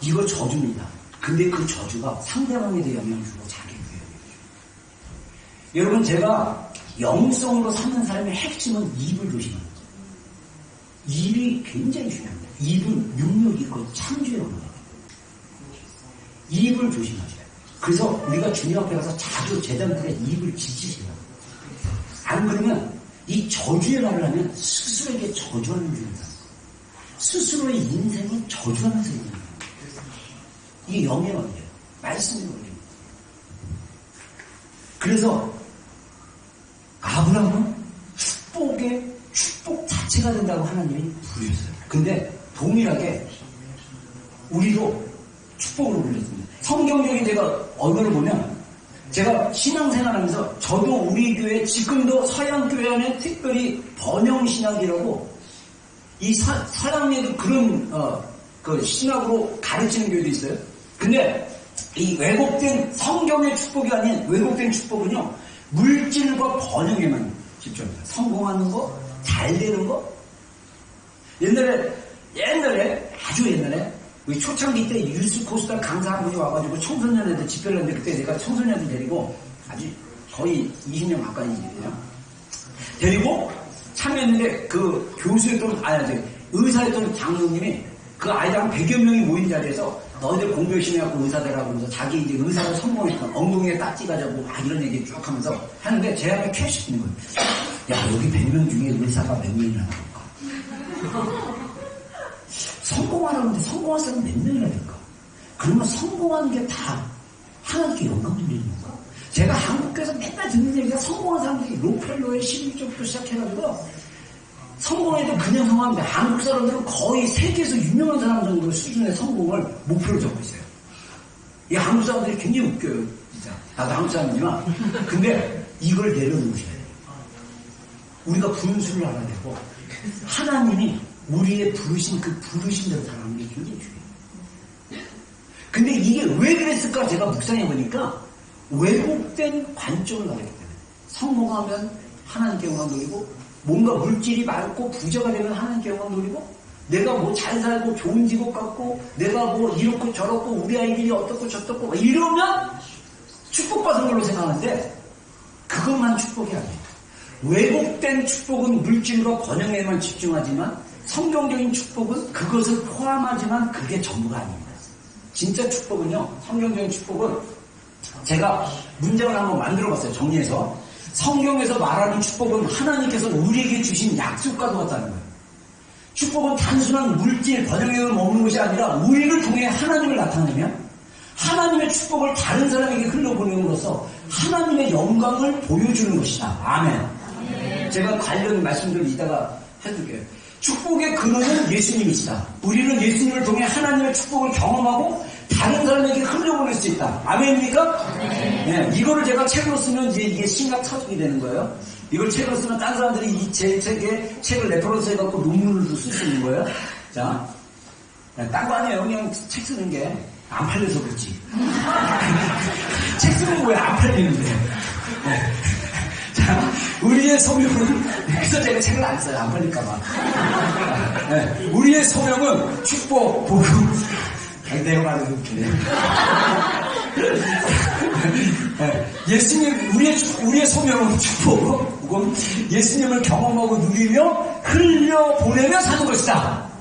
이거 저주입니다. 근데 그 저주가 상대방에게 영향을 주고 자기에게 영향을 주고. 여러분, 제가 영성으로 사는 사람의 핵심은 입을 조심하는 거예요. 입이 굉장히 중요합니다. 입은 능력이 있고 창조의 언어예요. 입을 조심하세요. 그래서 우리가 주님 앞에 가서 자주 제자들의 입을 지키세요. 안 그러면 이 저주의 말을 하면 스스로에게 저주하는 중입니다. 스스로의 인생을 저주하면서 있는 거예요. 이게 영의 원리예요. 말씀의 원리입니다. 그래서 아브라함은 축복 자체가 된다고 하나님이 부르셨어요. 근데 동일하게 우리도 축복을 부르셨습니다. 성경적인 제가 언어를 보면 제가 신앙생활하면서 저도 우리 교회 지금도 서양교회 안에 특별히 번영신학이라고 이 서양에도 그런 그 신학으로 가르치는 교회도 있어요. 근데 이 왜곡된 성경의 축복이 아닌 왜곡된 축복은요, 물질과 번영에만 집중합니다. 성공하는 거, 잘 되는 거. 옛날에 아주 옛날에 우리 초창기 때 유스코스탄 강사 한 분이 와가지고 청소년애들 집회를 했는데, 그때 내가 청소년들 데리고 아주 거의 20년 가까이 데리고 참여했는데, 그 교수였던 의사였던 장로님이 그 아이들 한 100여 명이 모인 자리에서 너희들 공부 열심히 하고 의사 되라고 하면서 자기 이제 의사로 성공했던 엉덩이에 딱지 가자고 막 이런 얘기 쭉 하면서 하는데 제 앞에 캐시 있는 거예요. 야, 여기 100명 중에 의사가 몇 명이나 나올까? 성공하라는데 성공할 사람 몇 명이나 될까? 그러면 성공하는 게 다 하나님께 영광 돌리는 건가? 제가 한국에서 맨날 듣는 얘기가 성공한 사람들이 로펠로에 11조부터 시작해가지고 성공해도 그냥 성공합니다. 한국 사람들은 거의 세계에서 유명한 사람 정도 수준의 성공을 목표로 잡고 있어요. 이 한국 사람들이 굉장히 웃겨요. 진짜. 나도 한국 사람이지만. 근데 이걸 내려놓으셔야 돼요. 우리가 분수를 알아야 되고, 하나님이 우리의 부르신 그 부르신 대로 살아가는 게 굉장히 중요해요. 근데 이게 왜 그랬을까 제가 묵상해 보니까 왜곡된 관점을 가졌기 때문에. 성공하면 하나님께 영광 돌리고, 뭔가 물질이 많고 부자가 되면 하나님께 영광 돌리고, 내가 뭐 잘 살고 좋은 직업 갖고, 내가 뭐 이렇고 저렇고 우리 아이들이 어떻고 저떻고 이러면 축복받은 걸로 생각하는데, 그것만 축복이 아니에요. 왜곡된 축복은 물질과 번영에만 집중하지만, 성경적인 축복은 그것을 포함하지만 그게 전부가 아닙니다. 진짜 축복은요, 성경적인 축복은 제가 문장을 한번 만들어봤어요. 정리해서. 성경에서 말하는 축복은 하나님께서 우리에게 주신 약속과도 같다는 거예요. 축복은 단순한 물질, 번영에만 머무는 것이 아니라 우리를 통해 하나님을 나타내면 하나님의 축복을 다른 사람에게 흘러보내므로써 하나님의 영광을 보여주는 것이다. 아멘. 제가 관련 말씀들을 이따가 해줄게요. 축복의 근원은 예수님이시다. 우리는 예수님을 통해 하나님의 축복을 경험하고 다른 사람에게 흘려보낼 수 있다. 아멘입니까? 네. 이거를 제가 책으로 쓰면 이게 심각 터지게 되는 거예요. 이걸 책으로 쓰면 다른 사람들이 이 제 책을 레퍼런스 해갖고 논문을 쓸 수 있는 거예요. 자, 딴 거 아니에요. 그냥 책 쓰는 게 안 팔려서 그렇지. 책 쓰는 거 왜 안 팔리는데. 네. 자, 우리의 소명은, 그래서 제가 책을 안 써요. 안 팔릴까봐. 네. 우리의 소명은 축복, 복음, 내려가는 웃기네. 예수님, 우리의 소명은 축복, 복음, 예수님을 경험하고 누리며 흘려보내며 사는 것이다.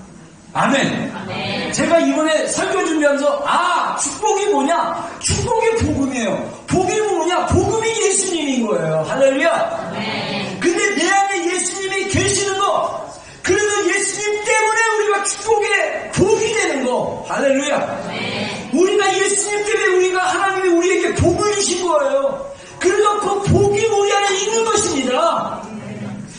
아멘. 아멘. 제가 이번에 설교 준비하면서 축복이 뭐냐? 축복이 복음이에요. 복음이 뭐냐? 복음이 예수님인 거예요. 할렐루야. 아멘. 근데 내 안에 예수님이 계시는 거, 그러면 예수님 때문에 우리가 축복의 복이 되는 거. 할렐루야. 아멘. 우리가 예수님 때문에 우리가 하나님이 우리에게 복을 주신 거예요. 그래서 그 복이 우리 안에 있는 것입니다.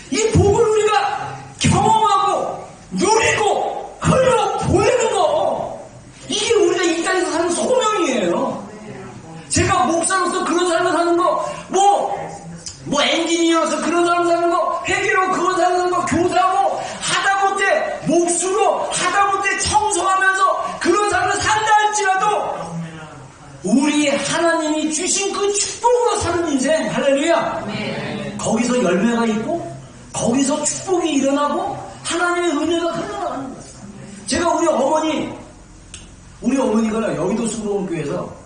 이 복을 우리가 경험하고 누리고 흘러 보내는 거, 이게 우리가 이 땅에서 사는 소명이에요. 제가 목사로서 그런 삶을 사는 거, 뭐 엔지니어로서 그런 삶을 사는 거, 회계로 그런 삶을 사는 거, 교사고 하다못해 목수로 하다못해 청소하면서 그런 삶을 산다 할지라도 우리 하나님이 주신 그 축복으로 사는 인생, 할렐루야. 네. 거기서 열매가 있고 거기서 축복이 일어나고 하나님의 은혜가 흘러나가는 거예요. 제가 우리 어머니가 여의도 수로원교회에서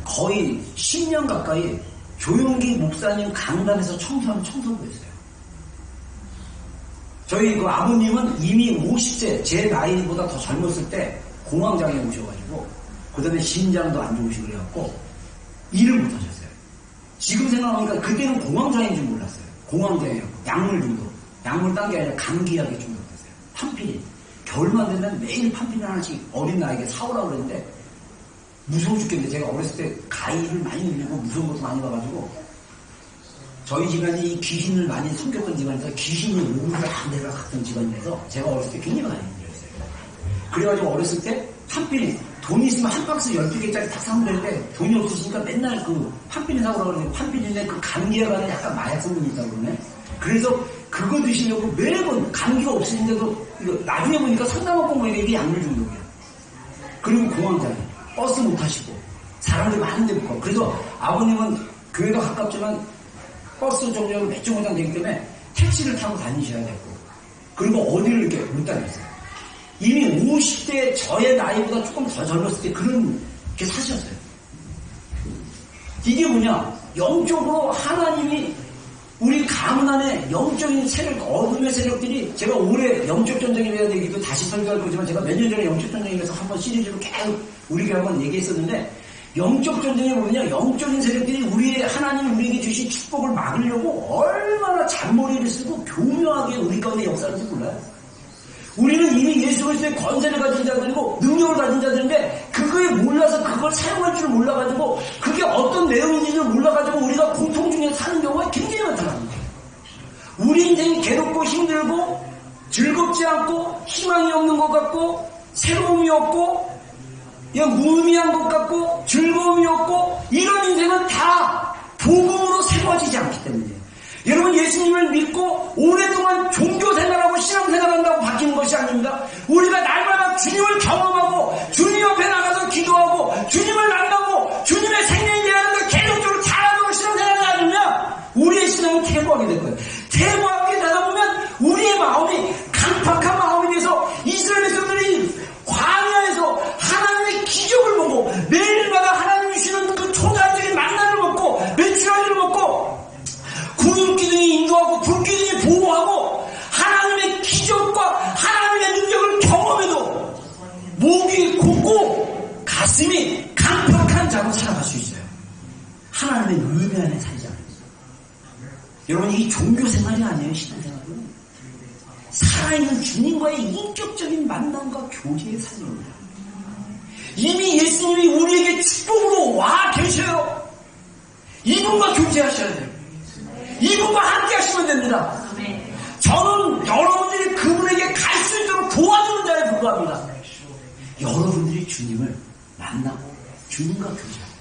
거의 10년 가까이 조용기 목사님 강단에서 청소하는 청소부였어요. 저희 그 아버님은 이미 50세, 제 나이보다 더 젊었을 때 공황장애 오셔가지고, 그 다음에 심장도 안 좋으시고 그래갖고, 일을 못 하셨어요. 지금 생각하니까 그때는 공황장애인 줄 몰랐어요. 공황장애였고, 약물 중독. 약물 딴 게 아니라 감기약에 중독됐어요. 판피린. 겨울만 되면 매일 판피린 하나씩 어린 나이에 사오라고 그랬는데, 무서워 죽겠는데, 제가 어렸을 때 가위를 많이 눌리고 무서운 것도 많이 봐가지고, 저희 집안이 이 귀신을 많이 섬겼던 집안에서 귀신이 오르락내리락 갔던 집안이라서 제가 어렸을 때 굉장히 많이 힘들었어요. 그래가지고 어렸을 때 판피린, 돈이 있으면 한 박스 12개짜리 딱 사면 되는데 돈이 없으시니까 맨날 그 판피린 사오라고 그러는데, 판피린에 그 감기에 관한 약간 마약 성분이 있다고 그러네. 그래서 그거 드시려고 매번 감기가 없으신데도 이거 나중에 보니까 상담원 공무원에게 이게 약물 중독이야. 그리고 공황장애, 버스 못 타시고 사람들이 많은데 못 가고. 그래서 아버님은 교회가 가깝지만 버스 정류장은 몇 정거장 되기 때문에 택시를 타고 다니셔야 되고, 그리고 어디를 이렇게 못 다녔어요. 이미 50대 저의 나이보다 조금 더 젊었을 때 그렇게 사셨어요. 이게 뭐냐? 영적으로 하나님이 우리 가문 안에 영적인 세력, 어둠의 세력들이, 제가 올해 영적 전쟁에 대한 얘기도 다시 설교할 거지만 제가 몇 년 전에 영적 전쟁에 대해서 한번 시리즈로 계속 우리 교회 한번 얘기했었는데, 영적 전쟁이 뭐냐? 영적인 세력들이 우리의 하나님 우리에게 주신 축복을 막으려고 얼마나 잔머리를 쓰고 교묘하게 우리 가운데 역사하는지 몰라요. 우리는 이미 예수 그리스도의 권세를 가진 자들이고 능력을 가진 자들인데, 그거에 몰라서 그걸 사용할 줄 몰라가지고, 그게 어떤 내용인지를 몰라가지고 우리가 고통 중에 사는 경우가 굉장히 많다는 거예요. 우리 인생이 괴롭고 힘들고 즐겁지 않고 희망이 없는 것 같고 새로움이 없고 그냥 무의미한 것 같고 즐거움이 없고, 이런 인생은 다 복음으로 세워지지 않기 때문이에요. 여러분, 예수님을 믿고 오랫동안 종교생활하고 신앙생활한다고 바뀌는 것이 아닙니다. 우리가 날마다 주님을 경험하고 주님 옆에 나가서 기도하고 주님을 만나고 주님의 생명에 대한 걸 계속적으로 잘하고 신앙생활을 하면 우리의 신앙은 퇴보하게 될 거예요. 퇴보하게 되다 보면 우리의 마음이 강팍한 마음이 돼서 이스라엘 백성들이 광야에서 하나님의 기적을 보고 매일마다 하나님이 주시는 그 초자적인 만나를 먹고 메추라기를 먹고 구름기둥이 인도하고 불기둥이 보호하고 하나님의 기적과 하나님의 능력을 경험해도 목이 곧고 가슴이 강팍한 자로 살아갈 수 있어요. 하나님의 은혜 안에 살지 않아요. 여러분, 이 종교생활이 아니에요. 신앙생활은 살아있는 주님과의 인격적인 만남과 교제의 삶입니다. 이미 예수님이 우리에게 축복으로 와 계셔요. 이분과 교제하셔야 돼요. 이분과 함께 하시면 됩니다. 저는 여러분들이 그분에게 갈 수 있도록 도와주는 자에 불과합니다. 여러분들이 주님을 만나고 주님과 교제하고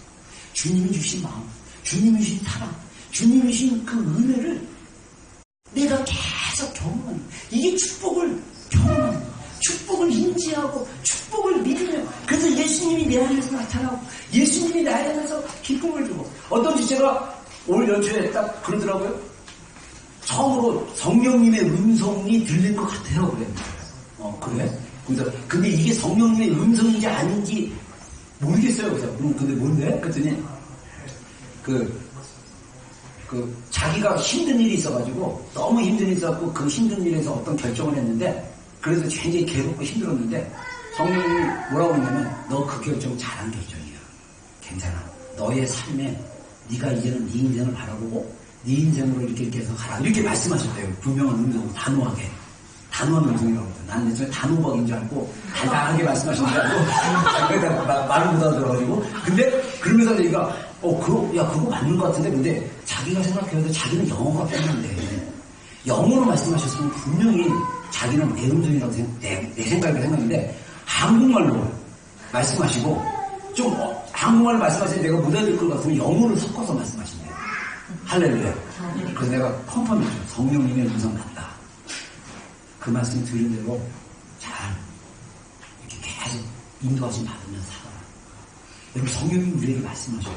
주님이 주신 마음, 주님이 주신 사랑, 주님이 주신 그 은혜를 내가 계속 경험하는, 이게 축복을 경험하는 거야. 축복을 인지하고 축복을 믿으며, 그래서 예수님이 내 안에서 나타나고 예수님이 나에 안에서 기쁨을 주고. 어떤지 제가 올 연초에 딱 그러더라고요. 처음으로 성령님의 음성이 들릴 것 같아요. 그래. 그래? 그래서 근데 이게 성령님의 음성인지 아닌지 모르겠어요. 그래서 근데 뭔데? 그랬더니 자기가 힘든 일이 있어가지고, 너무 힘든 일이 있어갖고 그 힘든 일에서 어떤 결정을 했는데, 그래서 굉장히 괴롭고 힘들었는데 성령님이 뭐라고 했냐면, 너 그 결정 잘한 결정이야. 괜찮아. 너의 삶에 네가 이제는 네 인생을 바라보고 네 인생으로 이렇게 해서 가라. 이렇게 말씀하셨대요. 분명한 음성, 단호하게. 단호한 음성이라고 했어요. 나는 예전에 단호박인 줄 알고 달달하게 말씀하신 줄 알고 말을 못 알아들어가지고. 근데 그러면서 얘가 그거 맞는 것 같은데, 근데 자기가 생각해도 자기는 영어가 빼는데 영어로 말씀하셨으면 분명히 자기는 내 음성이라고 내 생각을 생각했는데, 한국말로 말씀하시고, 좀 한국말로 말씀하시면 내가 못 알아들 것 같으면 영어를 섞어서 말씀하신대요. 할렐루야. 그래서 내가 컨펌했죠. 성령님의 음성 맞다. 그 말씀 들은 대로 잘 이렇게 계속 인도하심 받으면서 살아라. 여러분, 성령님 우리에게 말씀하셔요.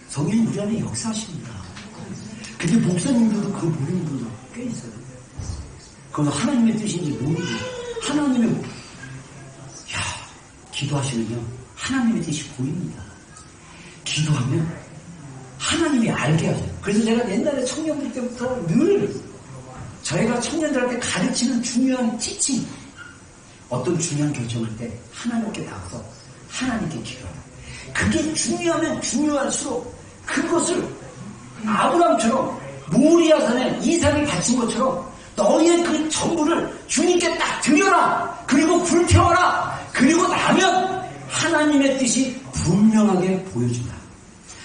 성령님 우리 안에 역사하십니다. 근데 목사님들도 그거 모르는 분도 꽤 있어요. 그건 하나님의 뜻인지 모르고, 하나님의 기도하시면요, 하나님의 뜻이 보입니다. 기도하면 하나님이 알게 하세요. 그래서 제가 옛날에 청년들 때부터 늘 저희가 청년들한테 가르치는 중요한 티칭, 어떤 중요한 결정할 때 하나님께 나가서 하나님께 기도하라. 그게 중요하면 중요할수록 그것을 아브람처럼 모리아산에 이삭을 바친 것처럼 너희의 그 전부를 주님께 딱 드려라. 그리고 불태워라. 그리고 나면 하나님의 뜻이 분명하게 보여준다.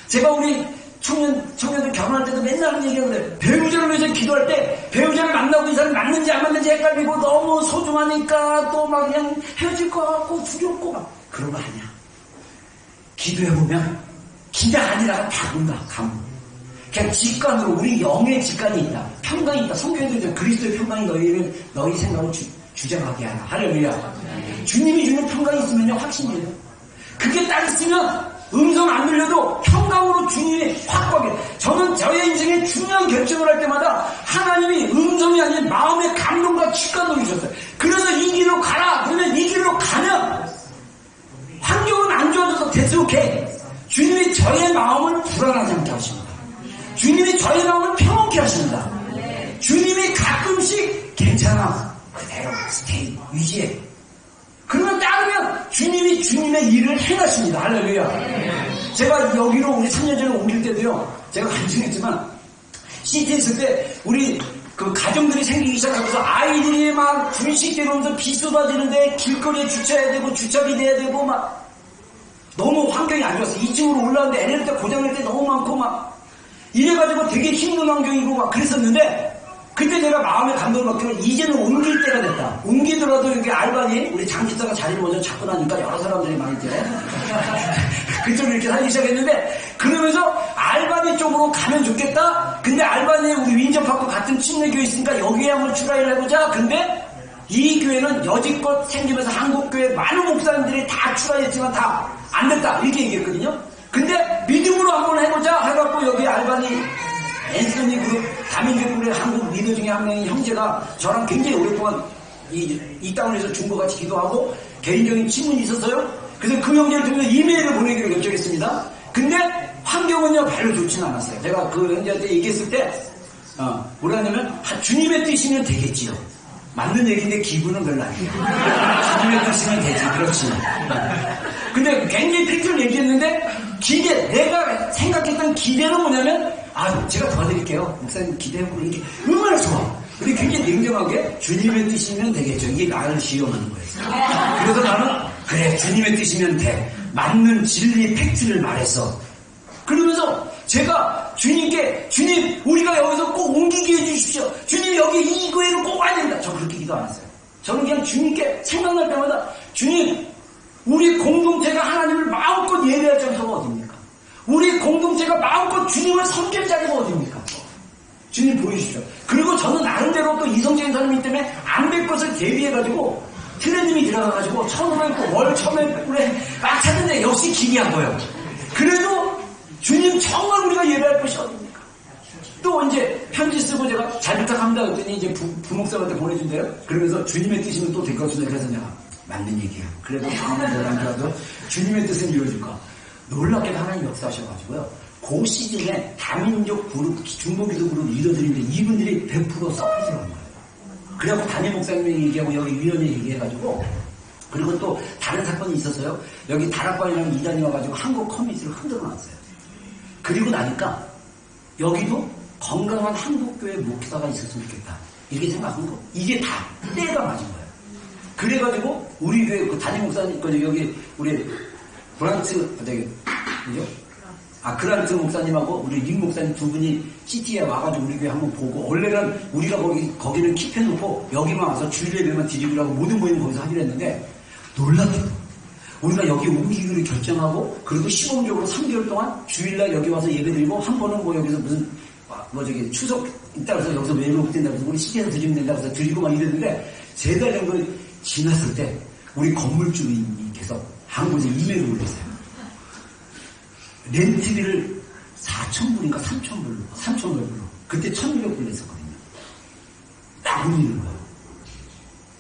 제가 우리 청년들 결혼할 때도 맨날 하는 얘기하는데, 배우자를 위해서 기도할 때 배우자를 만나고 이 사람이 맞는지 안 맞는지 헷갈리고 너무 소중하니까 또 막 그냥 헤어질 것 같고 두렵고 막 그런 거 아니야. 기도해보면 기가 아니라 다군가 감. 그냥 직관으로 우리 영의 직관이 있다. 평강이 있다. 성경에도 그리스도의 평강이 너희 생각을 주장하게 하라. 할렐루야. 주님이 주는 평강이 있으면요, 확신이에요. 그게 딱 있으면 음성 안 들려도 평강으로 주님이 확고하게. 저는 저의 인생에 중요한 결정을 할 때마다 하나님이 음성이 아닌 마음의 감동과 직관으로 주셨어요. 그래서 이 길로 가라. 그러면 이 길로 가면 환경은 안 좋아져서 대수롭게 주님이 저의 마음을 불안하지 않게 하십니다. 주님이 저의 마음을 평온케 하십니다. 주님이 가끔씩 괜찮아. 그대로 스테이 유지해. 그러면 따르면 주님이 주님의 일을 행하십니다. 할렐루야. 제가 여기로 우리 3년 전에 옮길 때도요, 제가 간증했지만 시티에 있을 때 우리 그 가정들이 생기기 시작하면서 아이들이 막 분식대로 오면서 비 쏟아지는데 길거리에 주차해야 되고 주차비 내야 되고 막 너무 환경이 안 좋았어. 2층으로 올라오는데 엘리베이터 고장날 때 너무 많고 막 이래가지고 되게 힘든 환경이고 막 그랬었는데, 그때 내가 마음의 감동을 받기로 이제는 옮길 때가 됐다. 옮기더라도 여기 알바니 우리 장집사가 자리를 먼저 잡고 나니까 여러 사람들이 많이 이제 그쪽으로 이렇게 살기 시작했는데, 그러면서 알바니 쪽으로 가면 좋겠다. 근데 알바니에 우리 윈저파크 같은 침례교회 있으니까 여기에 한번 출하를 해보자. 근데 이 교회는 여지껏 생기면서 한국교회 많은 목사님들이 다 출하했지만 다 안 됐다. 이렇게 얘기했거든요. 근데 믿음으로 한번 해보자 해갖고 여기 알바니 앤서니 그룹 다민교회 한국 리더 중에 한 명인 형제가 저랑 굉장히 오랫동안 이 땅에서 준 것 같이 기도하고 개인적인 친분이 있었어요. 그래서 그 형제를 통해서 이메일을 보내기로 결정했습니다. 근데 환경은요 별로 좋지는 않았어요. 제가 그 형제한테 얘기했을 때 뭐라 하냐면 주님의 뜻이면 되겠지요. 맞는 얘기인데 기분은 별로 아니에요. 주님의 뜻이면 되지. 그렇지. 근데 굉장히 팩트를 얘기했는데 내가 생각했던 기대는 뭐냐면 제가 도와드릴게요. 목사님 기대하고 이렇게 얼마나 좋아. 근데 굉장히 냉정하게 주님의 뜻이면 되겠죠. 이게 나를 시험하는 거예요. 그래서 나는 그래 주님의 뜻이면 돼. 맞는 진리 팩트를 말했어. 그러면서 제가 주님께 주님 우리가 여기서 꼭 옮기게 해주십시오. 주님 여기 이 교회로 꼭 와야 된다. 저 그렇게 기도 안 했어요. 저는 그냥 주님께 생각날 때마다 주님 우리 공동체가 하나님을 마음껏 예배할 장소가 어딥니까? 우리 공동체가 마음껏 주님을 섬길 자리가 어딥니까? 주님 보여주십시오. 그리고 저는 나름대로 또 이성적인 사람이기 때문에 안 될 것을 대비해가지고 트레님이 들어가가지고 처음에 월 처음에 막 찾는데 역시 길이 안 보여. 그래도 주님 정말 우리가 예배할 것이 어딥니까? 또 이제 편지 쓰고 제가 잘 부탁합니다 그랬더니 이제 부목사한테 보내준대요. 그러면서 주님의 뜻이면 또 될 것 같은데 그래서 내가 맞는 얘기야. 그래도 다음은 내가 안 좋아도 주님의 뜻은 이루어질까. 놀랍게도 하나님 역사하셔가지고요. 그 시즌에 다민족 그룹, 중보기도 그룹 리더들인데 이분들이 100% 서포트를 한 거예요. 그래갖고 담임 목사님이 얘기하고 여기 위원회 얘기해가지고 그리고 또 다른 사건이 있었어요. 여기 다락방이라는 이단이 와가지고 한국 커뮤니티를 흔들어 놨어요. 그리고 나니까 여기도 건강한 한국교회 목회자가 있었으면 좋겠다. 이렇게 생각한 거. 이게 다 때가 맞은 거예요. 그래가지고 우리 교회 그 담임 목사님, 여기 우리 그란트 목사님하고 우리 림 목사님 두 분이 CT에 와가지고 우리 교회 한번 보고, 원래는 우리가 거기는 킵해놓고 여기만 와서 주일 예배만 드리고 하고 모든 모임을 거기서 하기로 했는데, 놀랍게도 우리가 여기 옮기기로 결정하고, 그리고 시범적으로 3개월 동안 주일날 여기 와서 예배 드리고, 한 번은 여기서 무슨 추석 있다고 해서 여기서 외국 된다고 해서 우리 시티에서 드리면 된다고 해서 드리고 막 이랬는데, 3달 정도 지났을 때 우리 건물주님께서 한국에서 이메일을 올렸어요. 렌트비를 4,000불인가 3,000불로 그때 1,200불 냈었거든요. 딱 올리는 거예요.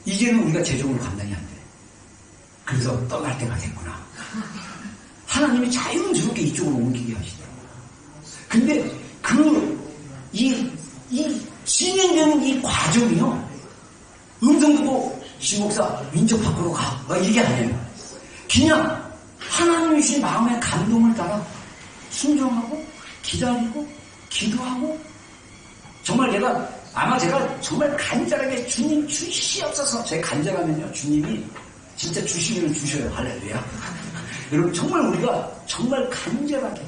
이제는 우리가 재정으로 감당이 안 돼. 그래서 떠날 때가 됐구나. 하나님이 자연스럽게 이쪽으로 옮기게 하시더라고요. 근데 이 진행되는 이 과정이요. 음성 듣고 신목사 민족 밖으로 가. 막 이게 아니에요. 그냥 하나님이 주신 마음의 감동을 따라 순종하고 기다리고 기도하고 정말 제가 정말 간절하게 주님 주시옵소서. 제 간절하면요 주님이 진짜 주시면 주셔요. 할렐루야. 여러분 정말 우리가 정말 간절하게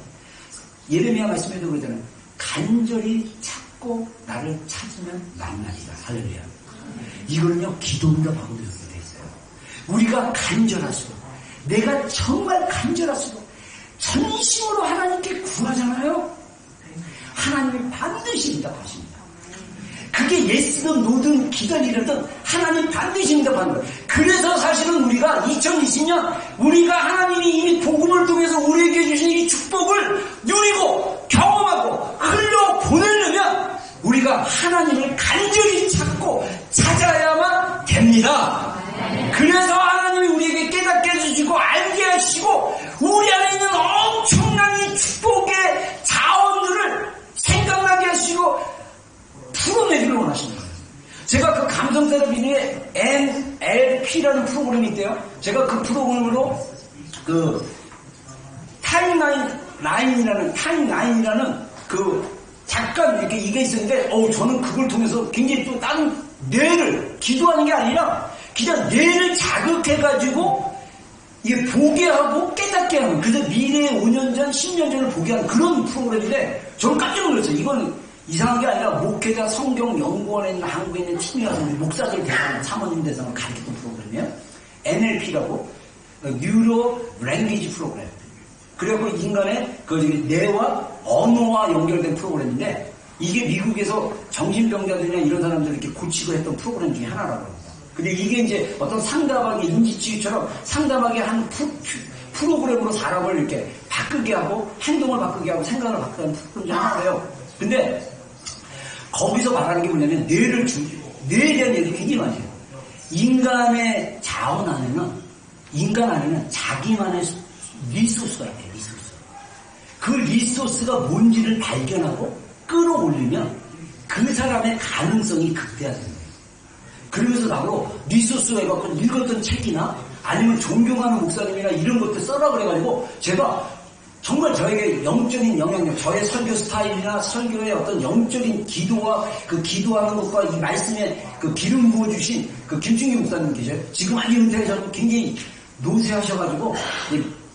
예레미야 말씀에도 그러잖아요. 간절히 찾고 나를 찾으면 만나리라. 할렐루야. 이거는요 기도문답 하고도 연결되어 있어요. 우리가 간절할수록 내가 정말 간절할수록 전심으로 하나님께 구하잖아요. 하나님이 반드시 응답하십니다. 그게 예스든 노든 기다리려든 하나님 반드시 응답하는 거예요. 그래서 사실은 우리가 2020년 우리가 하나님이 이미 복음을 통해서 우리에게 주신 이 축복을 누리고 경험하고 흘려보내려면 우리가 하나님을 간절히 찾고 찾아야만 됩니다. 그래서 하나님이 우리에게 깨닫게 해주시고 알게 하시고 우리 안에 있는 엄청난 이 축복의 자원들을 생각나게 하시고 풀어내기를 원하시는 거예요. 제가 그 감성테라피의 NLP라는 프로그램이 있대요. 제가 그 프로그램으로 그 타임라인이라는 그 잠깐 이렇게 이게 있었는데 저는 그걸 통해서 굉장히 또 다른 뇌를 기도하는 게 아니라 그냥 뇌를 자극해가지고 이게 보게 하고 깨닫게 하는 그래서 미래의 5년 전, 10년 전을 보게 하는 그런 프로그램인데 저는 깜짝 놀랐어요. 이건 이상한 게 아니라 목회자 성경연구원에 있는 한국에 있는 팀이 와서 우리 목사들 대상, 사모님 대상을 가르쳤던 프로그램이에요. NLP라고 뉴로 랭귀지 프로그램. 그리고 인간의 그 뇌와 언어와 연결된 프로그램인데 이게 미국에서 정신병자들이나 이런 사람들 이렇게 고치고 했던 프로그램 중에 하나라고 합니다. 근데 이게 이제 어떤 상담하기 인지치유처럼 상담하게 한 프로그램으로 사람을 이렇게 바꾸게 하고 행동을 바꾸게 하고 생각을 바꾸게 하는 프로그램 중에 하나예요. 근데 거기서 말하는 게 뭐냐면 뇌에 대한 얘기 굉장히 많이 해요. 인간의 자원 안에는 인간 안에는 자기만의 리소스가 있대요. 그 리소스가 뭔지를 발견하고 끌어올리면 그 사람의 가능성이 극대화됩니다. 그러면서 나로 리소스가 해갖고 읽었던 책이나 아니면 존경하는 목사님이나 이런 것들 써라 그래가지고 제가 정말 저에게 영적인 영향력, 저의 설교 스타일이나 설교의 어떤 영적인 기도와 그 기도하는 것과 이 말씀에 그 기름 부어주신 그 김충기 목사님 계셔요. 지금 많이 은퇴하셔서 굉장히 노쇠하셔가지고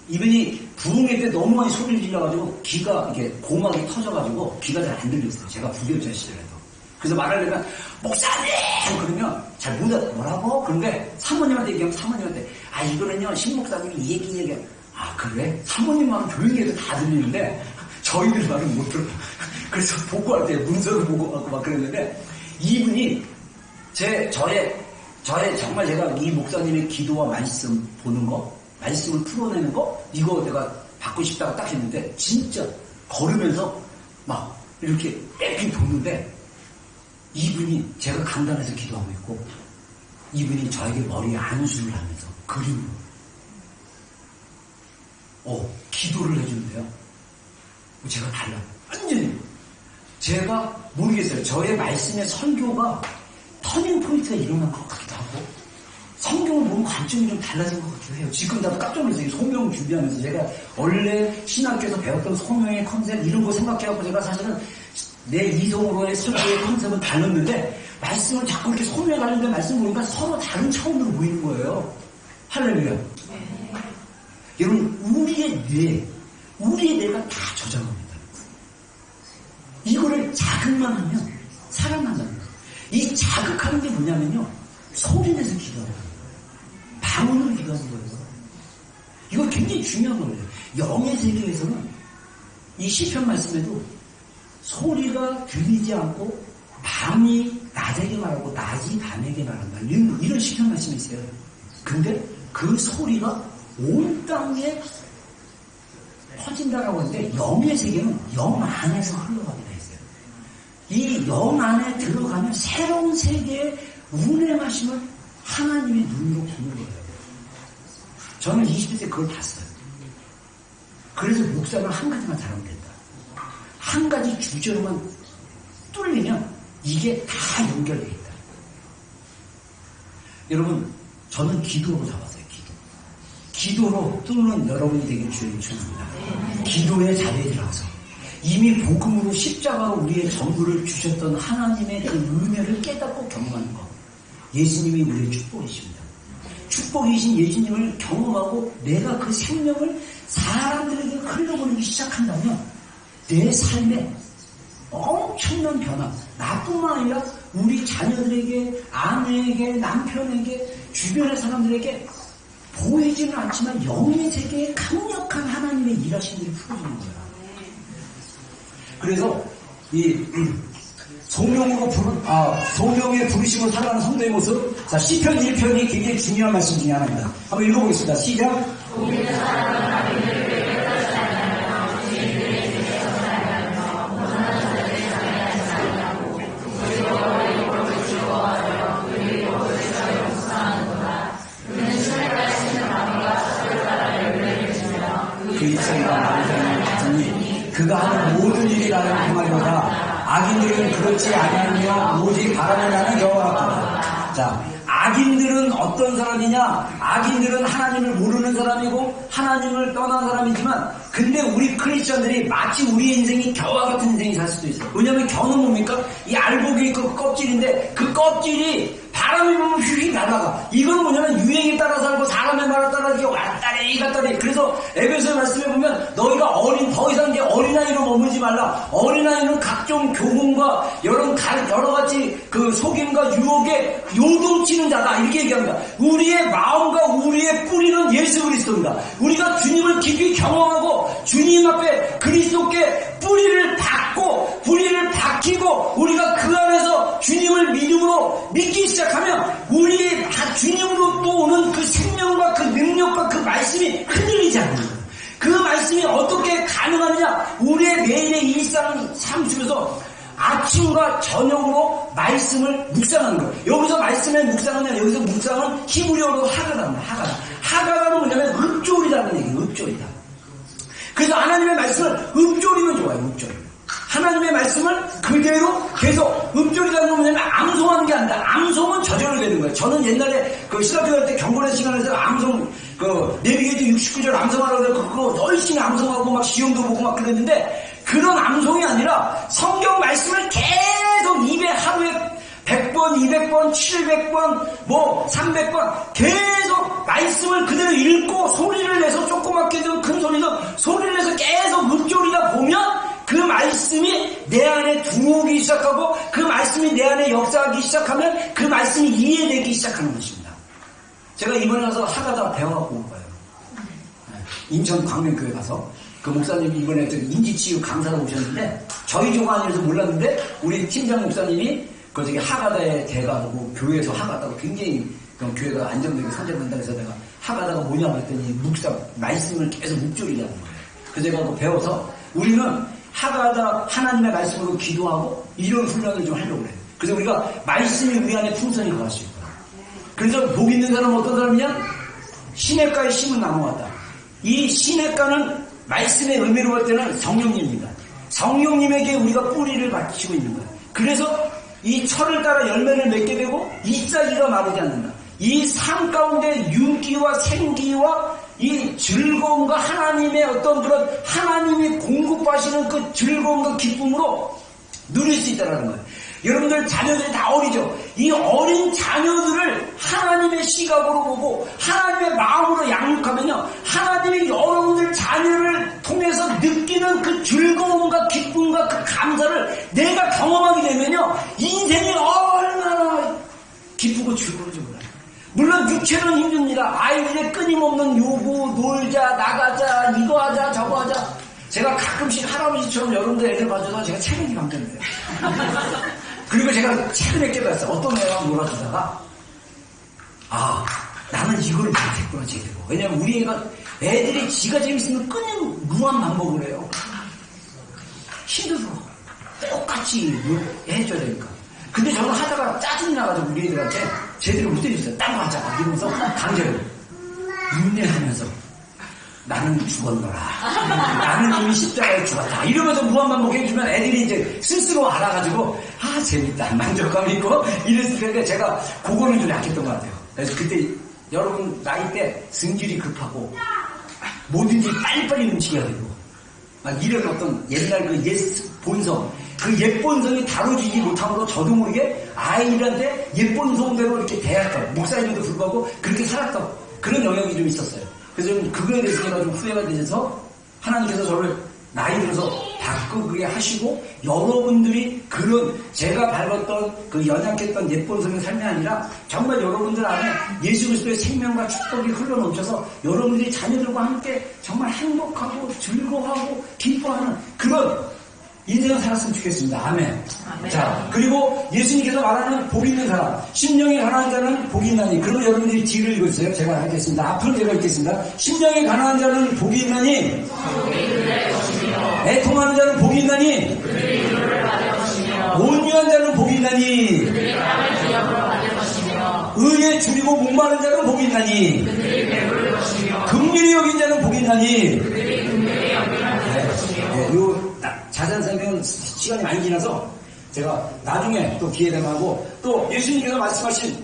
이분이 부흥회 때 너무 많이 소리를 질러가지고 귀가 이게 고막이 터져가지고 귀가 잘 안 들렸어요. 제가 부교자 시절에도. 그래서 말하려면 목사님 그러면 잘 못 알아. 뭐라고? 그런데 사모님한테 얘기하면 사모님한테 이거는요 신목사님이 얘기하면 그래? 사모님 말은 조용히 해도 다 들리는데 저희들 말은 못 들어요. 그래서 보고할 때 문서를 보고 막 그랬는데 이분이 저의 정말 제가 이 목사님의 기도와 말씀 보는 거 말씀을 풀어내는 거 이거 내가 받고 싶다고 딱 했는데 진짜 걸으면서 막 이렇게 뺑뺑 도는데 이분이 제가 강단에서 기도하고 있고 이분이 저에게 머리에 안수를 하면서 그림으로 기도를 해주는데요. 제가 달라요. 완전히 제가 모르겠어요. 저의 말씀의 설교가 터닝 포인트가 일어난 것 같기도 하고 성경을 보는 관점이 좀 달라진 것 같기도 해요. 지금 나도 깜짝 놀랐어요. 소명 준비하면서 제가 원래 신학교에서 배웠던 소명의 컨셉 이런 거 생각해갖고 제가 사실은 내 이성으로의 설교의 컨셉은 달랐는데 말씀을 자꾸 이렇게 소명에 관련된 말씀 보니까 서로 다른 차원으로 보이는 거예요. 할렐루야. 여러분 우리의 뇌가 다 저장합니다. 이거를 자극만 하면 살아난다는 거예요. 이 자극하는 게 뭐냐면요 소리내서 기도하는 거예요. 방언으로 기도하는 거예요. 이거 굉장히 중요한 거예요. 영의 세계에서는 이 시편 말씀에도 소리가 들리지 않고 밤이 낮에게 말하고 낮이 밤에게 말한다. 이런 시편 말씀이 있어요. 근데 그 소리가 온 땅에 퍼진다라고 하는데 영의 세계는 영 안에서 흘러가게 돼 있어요. 이 영 안에 들어가면 새로운 세계의 운행하심을 하나님의 눈으로 보는 거예요. 저는 20대 때 그걸 봤어요. 그래서 목사는 한 가지만 잘하면 된다. 한 가지 주제로만 뚫리면 이게 다 연결되어 있다. 여러분, 저는 기도로 잡았어요. 기도로 뚫는 여러분이 되길 주님을 축원합니다. 기도의 자리에 들어가서 이미 복음으로 십자가로 우리의 전부를 주셨던 하나님의 그 은혜를 깨닫고 경험하는 것. 예수님이 우리의 축복이십니다. 축복이신 예수님을 경험하고 내가 그 생명을 사람들에게 흘려보내기 시작한다면 내 삶에 엄청난 변화, 나뿐만 아니라 우리 자녀들에게, 아내에게, 남편에게, 주변의 사람들에게 보이지는 않지만 영의 세계에 강력한 하나님의 일하심들이 풀어지는 거야. 그래서 소명의 부르심을 살아가는 성도의 모습. 자, 시편 1편이 굉장히 중요한 말씀 중에 하나입니다. 한번 읽어보겠습니다. 시작. 그 입술과 마음을 가졌니 그가 하는 모든 일이 나를 행하려다. 악인들은 그렇지 아니하며 오직 바람을 나는 여호와 같다. 자, 악인들은 어떤 사람이냐? 악인들은 하나님을 모르는 사람이고 하나님을 떠난 사람이지만, 근데 우리 크리스천들이 마치 우리의 인생이 겨와 같은 인생이 살 수도 있어요. 왜냐하면 겨는 뭡니까? 이 알곡이 그 껍질인데 그 껍질이 바람이 불면 휙휙 날아가. 이건 뭐냐면 유행에 따라 살고 사람의 말에 따라 이렇게 왔다리 갔다리. 그래서 에베소의 말씀에 보면 너희가 더 이상 이제 어린아이로 머물지 말라. 어린아이는 각종 교훈과 여러 가지 그 속임과 유혹에 요동치는 자다. 이렇게 얘기합니다. 우리의 마음과 우리의 뿌리는 예수 그리스도입니다. 우리가 주님을 깊이 경험하고 주님 앞에 그리스도께 뿌리를 박히고 우리가 그 안에서 주님을 믿음으로 믿기 시작하면 우리의 주님으로 또 오는 그 생명과 그 능력과 그 말씀이 흔들리지 않는 거예요. 그 말씀이 어떻게 가능하느냐? 우리의 매일의 일상 삶 속에서 아침과 저녁으로 말씀을 묵상하는 거예요. 여기서 말씀의 묵상은 여기서 묵상은 히브리어로 하가다입니다. 하가다는 뭐냐면 읊조리다는 얘기예요. 읊조리다. 그래서 하나님의 말씀을 읊조리면 좋아요. 읊조리. 하나님의 말씀을 그대로 계속 읊조리다는 건 뭐냐면 암송하는 게 아니다. 암송은 저절로 되는 거예요. 저는 옛날에 그 신학교 갈 때 경건의 시간에서 암송 내비게이트 69절 암송하라고 해서 그거 열심히 암송하고 막 시험도 보고 막 그랬는데, 그런 암송이 아니라 성경 말씀을 계속 하루에 100번, 200번, 700번, 300번 계속 말씀을 그대로 읽고 소리를 내서 조그맣게든 큰 소리든 소리를 내서 계속 읊조리다 보면 그 말씀이 내 안에 들어오기 시작하고 그 말씀이 내 안에 역사하기 시작하면 그 말씀이 이해되기 시작하는 것입니다. 제가 이번에 가서 하가다 배워갖고 온 거예요. 인천 광명교회 가서 그 목사님이 이번에 인지치유 강사로 오셨는데 저희 교가 아니라서 몰랐는데 우리 팀장 목사님이 그 하가다에 대가하고 교회에서 하가다고 굉장히 교회가 안정되게 선전된다 해서 내가 하가다가 뭐냐고 했더니 말씀을 계속 묵조리게 하는 거예요. 그래서 제가 그거 배워서 우리는 하가다 하나님의 말씀으로 기도하고 이런 훈련을 좀 하려고 그래요. 그래서 우리가 말씀이 우리 안에 풍성히 거할 수 있다. 그래서 복 있는 사람은 어떤 사람이냐? 시냇가에 심은 나무 같다. 이 시냇가는 말씀의 의미로 볼 때는 성령님입니다. 성령님에게 우리가 뿌리를 받치고 있는 거예요. 그래서 이 철을 따라 열매를 맺게 되고 잎사귀가 마르지 않는다. 이 삶 가운데 윤기와 생기와 이 즐거움과 하나님의 어떤 그런 하나님이 공급하시는 그 즐거움과 기쁨으로 누릴 수 있다는 거예요. 여러분들 자녀들이 다 어리죠. 이 어린 자녀들을 하나님의 시각으로 보고 하나님의 마음으로 양육하면요, 하나님이 여러분들 자녀를 통해서 느끼는 그 즐거움과 기쁨과 그 감사를 내가 경험하게 되면요, 인생이 얼마나 기쁘고 즐거운지 몰라요. 물론 육체는 힘듭니다. 아이들의 끊임없는 요구, 놀자, 나가자, 이거 하자, 저거 하자. 제가 가끔씩 할아버지처럼 여러분들 애들 봐줘서 제가 체력이 감전돼요. 그리고 제가 최근에 깨달았어요. 어떤 애랑 놀아주다가 나는 이걸 못했구나 제대로. 왜냐면 우리 애들이 지가 재밌으면 끊임 무한 반복을 해요. 힘들어. 똑같이 해줘야 되니까. 근데 저는 하다가 짜증이 나가지고 우리 애들한테 제대로 못 해줬어요. 딴 거 하자 이러면서 강제로. 인내하면서 나는 죽었노라. 나는 이미 십자가에 죽었다. 이러면서 무한반복 해주면 애들이 이제 스스로 알아가지고 재밌다. 만족감 있고 이랬을 텐데 제가 그거는 좀 약했던 것 같아요. 그래서 그때 여러분 나이 때 승질이 급하고 뭐든지 빨리빨리 움직여야 되고 막 이런 어떤 옛날 그 옛 본성 그 옛 본성이 다뤄지지 못함으로 저도 모르게 아이들한테 옛 본성대로 이렇게 대했던 목사님도 불구하고 그렇게 살았던 그런 영역이 좀 있었어요. 그래서 좀 그거에 대해서 제가 좀 후회가 되셔서 하나님께서 저를 나이 들어서 바꾸게 하시고 여러분들이 그런 제가 밟았던 그 연약했던 옛 본성의 삶이 아니라 정말 여러분들 안에 예수 그리스도의 생명과 축복이 흘러넘쳐서 여러분들이 자녀들과 함께 정말 행복하고 즐거워하고 기뻐하는 그런 인생을 살았으면 좋겠습니다. 아멘. 자, 그리고 예수님께서 말하는 복 있는 사람, 심령이 가난한 자는 복이 있나니. 그러면 여러분들이 뒤를 읽어주세요. 제가 하겠습니다. 앞으로 제가 읽겠습니다. 심령이 가난한 자는 복이 있나니. 애통하는 자는 복이 있나니. 온유한 자는 복이 있나니. 의에 줄이고 목마른 자는 복이 있나니. 긍휼히 여긴 자는 복이 있나니. 요 자세한 설명은 시간이 많이 지나서 제가 나중에 또 기회 되면 하고 또 예수님께서 말씀하신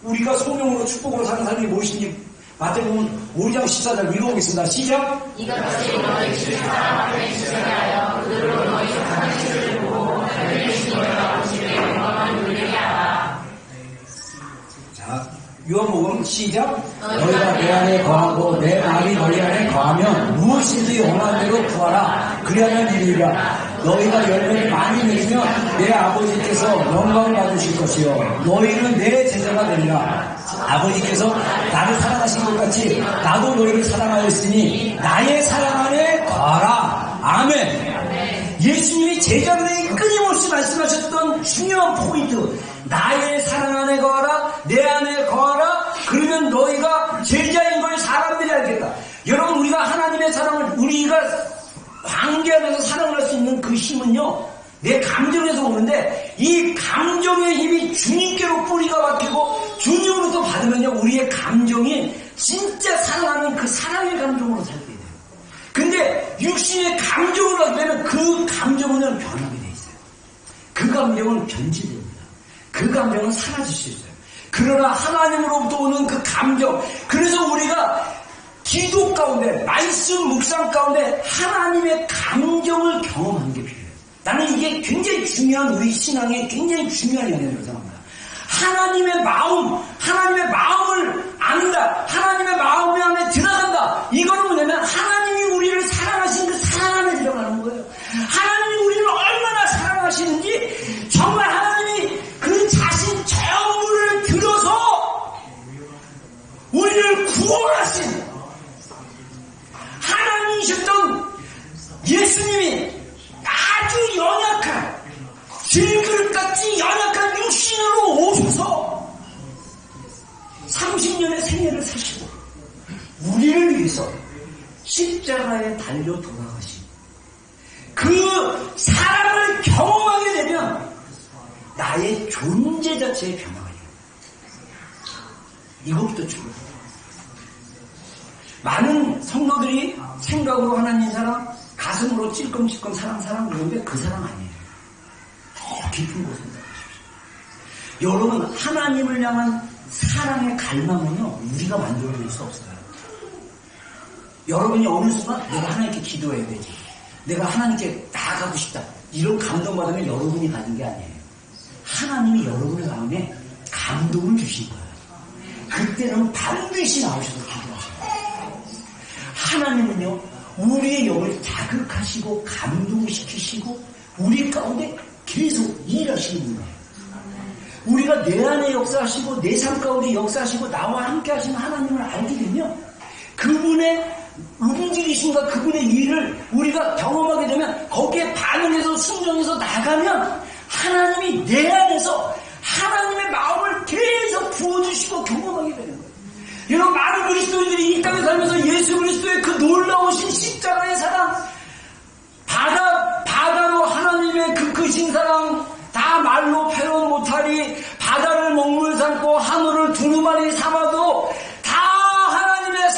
우리가 소명으로 축복으로 사는 사람이 무엇인지 마태복음 5장 14절 읽어보겠습니다. 시작. 이같이 너희 주위 사람한테 주시게 하여 그들로 너희 사랑의 실을 보고 하늘의 신의 아버지의 영광을 누리게 하라. 자, 요한복음 시작. 너희가 내 안에 거하고 내 말이 너희 안에 거하면 무엇이든지 원하는 대로 구하라. 그리하면 이루리라. 너희가 열매를 많이 맺으면 내 아버지께서 영광을 받으실 것이요 너희는 내 제자가 되리라. 아버지께서 나를 사랑하신 것 같이 나도 너희를 사랑하였으니 나의 사랑 안에 거하라. 아멘. 예수님이 제자들에게 끊임없이 말씀하셨던 중요한 포인트, 나의 사랑 안에 거하라, 내 안에 거하라. 그러면 너희가 제자인 걸 사람들이 알겠다. 여러분, 우리가 하나님의 사랑을, 우리가 관계 안에서 사랑을 할 수 있는 그 힘은요, 내 감정에서 오는데, 이 감정의 힘이 주님께로 뿌리가 박히고 주님으로부터 받으면요, 우리의 감정이 진짜 사랑하는 그 사랑의 감정으로 살게 돼요. 근데 육신의 감정으로 하게 되면 그 감정은 변하게 돼 있어요. 그 감정은 변질됩니다. 그 감정은 사라질 수 있어요. 그러나 하나님으로부터 오는 그 감정, 그래서 우리가 기도 가운데, 말씀 묵상 가운데 하나님의 감정을 경험하는 게 필요해요. 나는 이게 굉장히 중요한, 우리 신앙에 굉장히 중요한 영역이라고 생각합니다. 하나님의 마음, 하나님의 마음을 안다, 하나님의 마음 안에 들어간다. 이거는 뭐냐면 하나님이 우리를 사랑하신 그 사랑 안에 들어가는 거예요. 하나님이 우리를 얼마나 사랑하시는지 정말 하나님이 그 자신 전부를 들어서 우리를 구원하신 하나님이셨던 예수님이 아주 연약한 질그릇같이 연약한 육신으로 오셔서 30년의 생애를 사시고 우리를 위해서 십자가에 달려 돌아가신 그 사랑을 경험하게 되면 나의 존재 자체의 변화가 돼요. 이것부터 중요해요. 많은 성도들이 생각으로 하나님 사랑, 가슴으로 찔끔찔끔 사랑 그러는데 그 사랑 아니에요. 더 깊은 곳에 생각하십시오. 여러분, 하나님을 향한 사랑의 갈망은요, 우리가 만들어낼 수 없어요. 여러분이 어느 순간 내가 하나님께 기도해야 되지, 내가 하나님께 나아가고 싶다, 이런 감동받으면 여러분이 가는 게 아니에요. 하나님이 여러분의 마음에 감동을 주신 거예요. 그때는 반드시 나오셔서 기도하셔요. 하나님은요, 우리의 영을 자극하시고 감동시키시고 우리 가운데 계속 일하시는 분이에요. 우리가 내 안에 역사하시고 내 삶 가운데 역사하시고 나와 함께 하시는 하나님을 알게 되면 그분의 움직이심과 그분의 일을 우리가 경험하게 되면 거기에 반응해서 순종해서 나가면 하나님이 내 안에서 하나님의 마음을 계속 부어주시고 경험하게 되는 거예요. 여러분, 많은 그리스도인들이 이 땅에 살면서 예수 그리스도의 그 놀라우신 십자가의 사랑, 바다로 하나님의 그 크신 사랑, 다 말로 표현 못하리, 바다를 먹물 삼고 하늘을 두루마리 삼아도 다 하나님의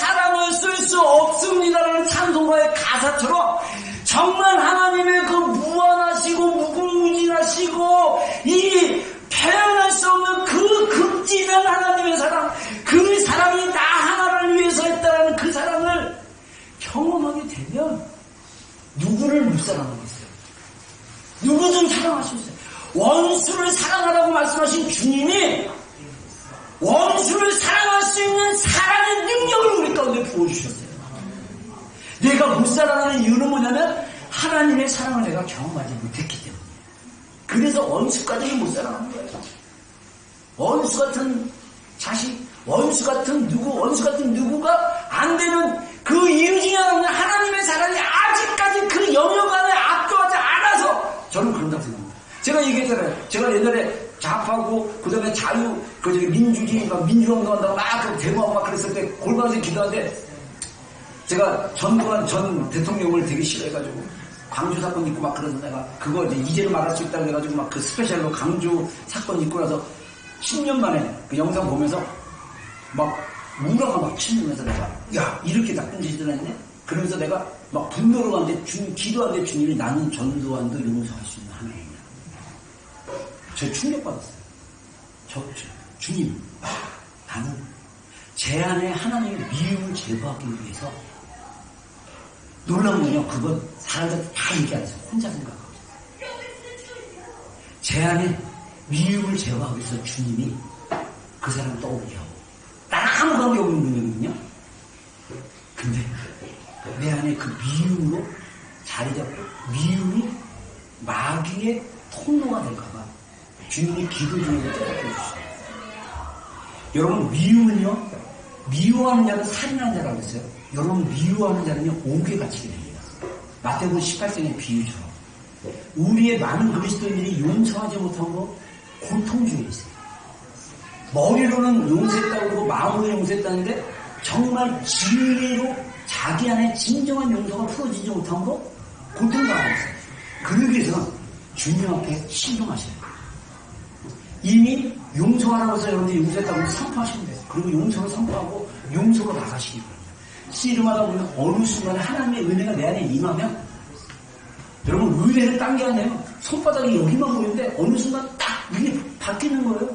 사랑하고 있어요. 누구든 사랑할 수 있어요. 원수를 사랑하라고 말씀하신 주님이 원수를 사랑할 수 있는 사랑의 능력을 우리 가운데 부어주셨어요. 내가 못 사랑하는 이유는 뭐냐면 하나님의 사랑을 내가 경험하지 못했기 때문에. 그래서 원수까지는 못 사랑하는 거예요. 원수 같은 자식, 원수 같은 누구, 원수 같은 누구가 안 되는 그 이유 중에 하나는 하나님의 사랑이 아직까지 그 영역 안에 압도하지 않아서 저는 그런다고 생각합니다. 제가 얘기했잖아요. 제가 옛날에 좌파고 그 다음에 자유, 민주주의, 민주운동한다고 막 데모하고 막 그랬을 때 골반에서 기도하는데 제가 전두환 전 대통령을 되게 싫어해가지고 광주 사건 있고 막 그래서 내가 그거 이제는 말할 수 있다고 해가지고 막 그 스페셜로 강주 사건 있고 나서 10년 만에 그 영상 보면서 막 우라가 막 치면서 내가 야 이렇게 나쁜 짓을 했네? 그러면서 내가 막 분노로 가는데 기도하는데 주님이 나는 전두환도 용서할 수 있는 하나님이야. 저 충격받았어요. 주님 나는 제 안에 하나님의 미움을 제거하기 위해서 놀라운 건요. 그건 사람들 다 얘기 안 해서 혼자 생각하고 제 안에 미움을 제거하기 위해서 주님이 그 사람을 떠오르게 하고 나랑 아무 관계 없는 분이거든요. 근데 내 안에 그 미움으로 자리 잡고 미움이 마귀의 통로가 될까봐 주님이 기도 중에서 깨닫게 해주시죠. 여러분 미움은요. 미워하는 자는 살인하는 자라고 했어요. 여러분 미워하는 자는요. 옥에 갇히게 됩니다. 마태복음 18장의 비유처럼 우리의 많은 그리스도인들이 용서하지 못한 거 고통 중에 있어요. 머리로는 용서했다고 그러고 마음으로 용서했다는데 정말 진리로 자기 안에 진정한 용서가 풀어지지 못한 거 고통당하고 있어요. 그러기 위해서는 주님 앞에 신중하셔야 돼요. 이미 용서하라고 해서 여러분들이 용서했다고 해서 선포하시면 돼요. 그리고 용서를 선포하고 용서로 나가시기 바랍니다. 씨름하다 보면 어느 순간에 하나님의 은혜가 내 안에 임하면 여러분 은혜를 딴 게 아니에요. 손바닥이 여기만 보이는데 어느 순간 딱 이게 바뀌는 거예요.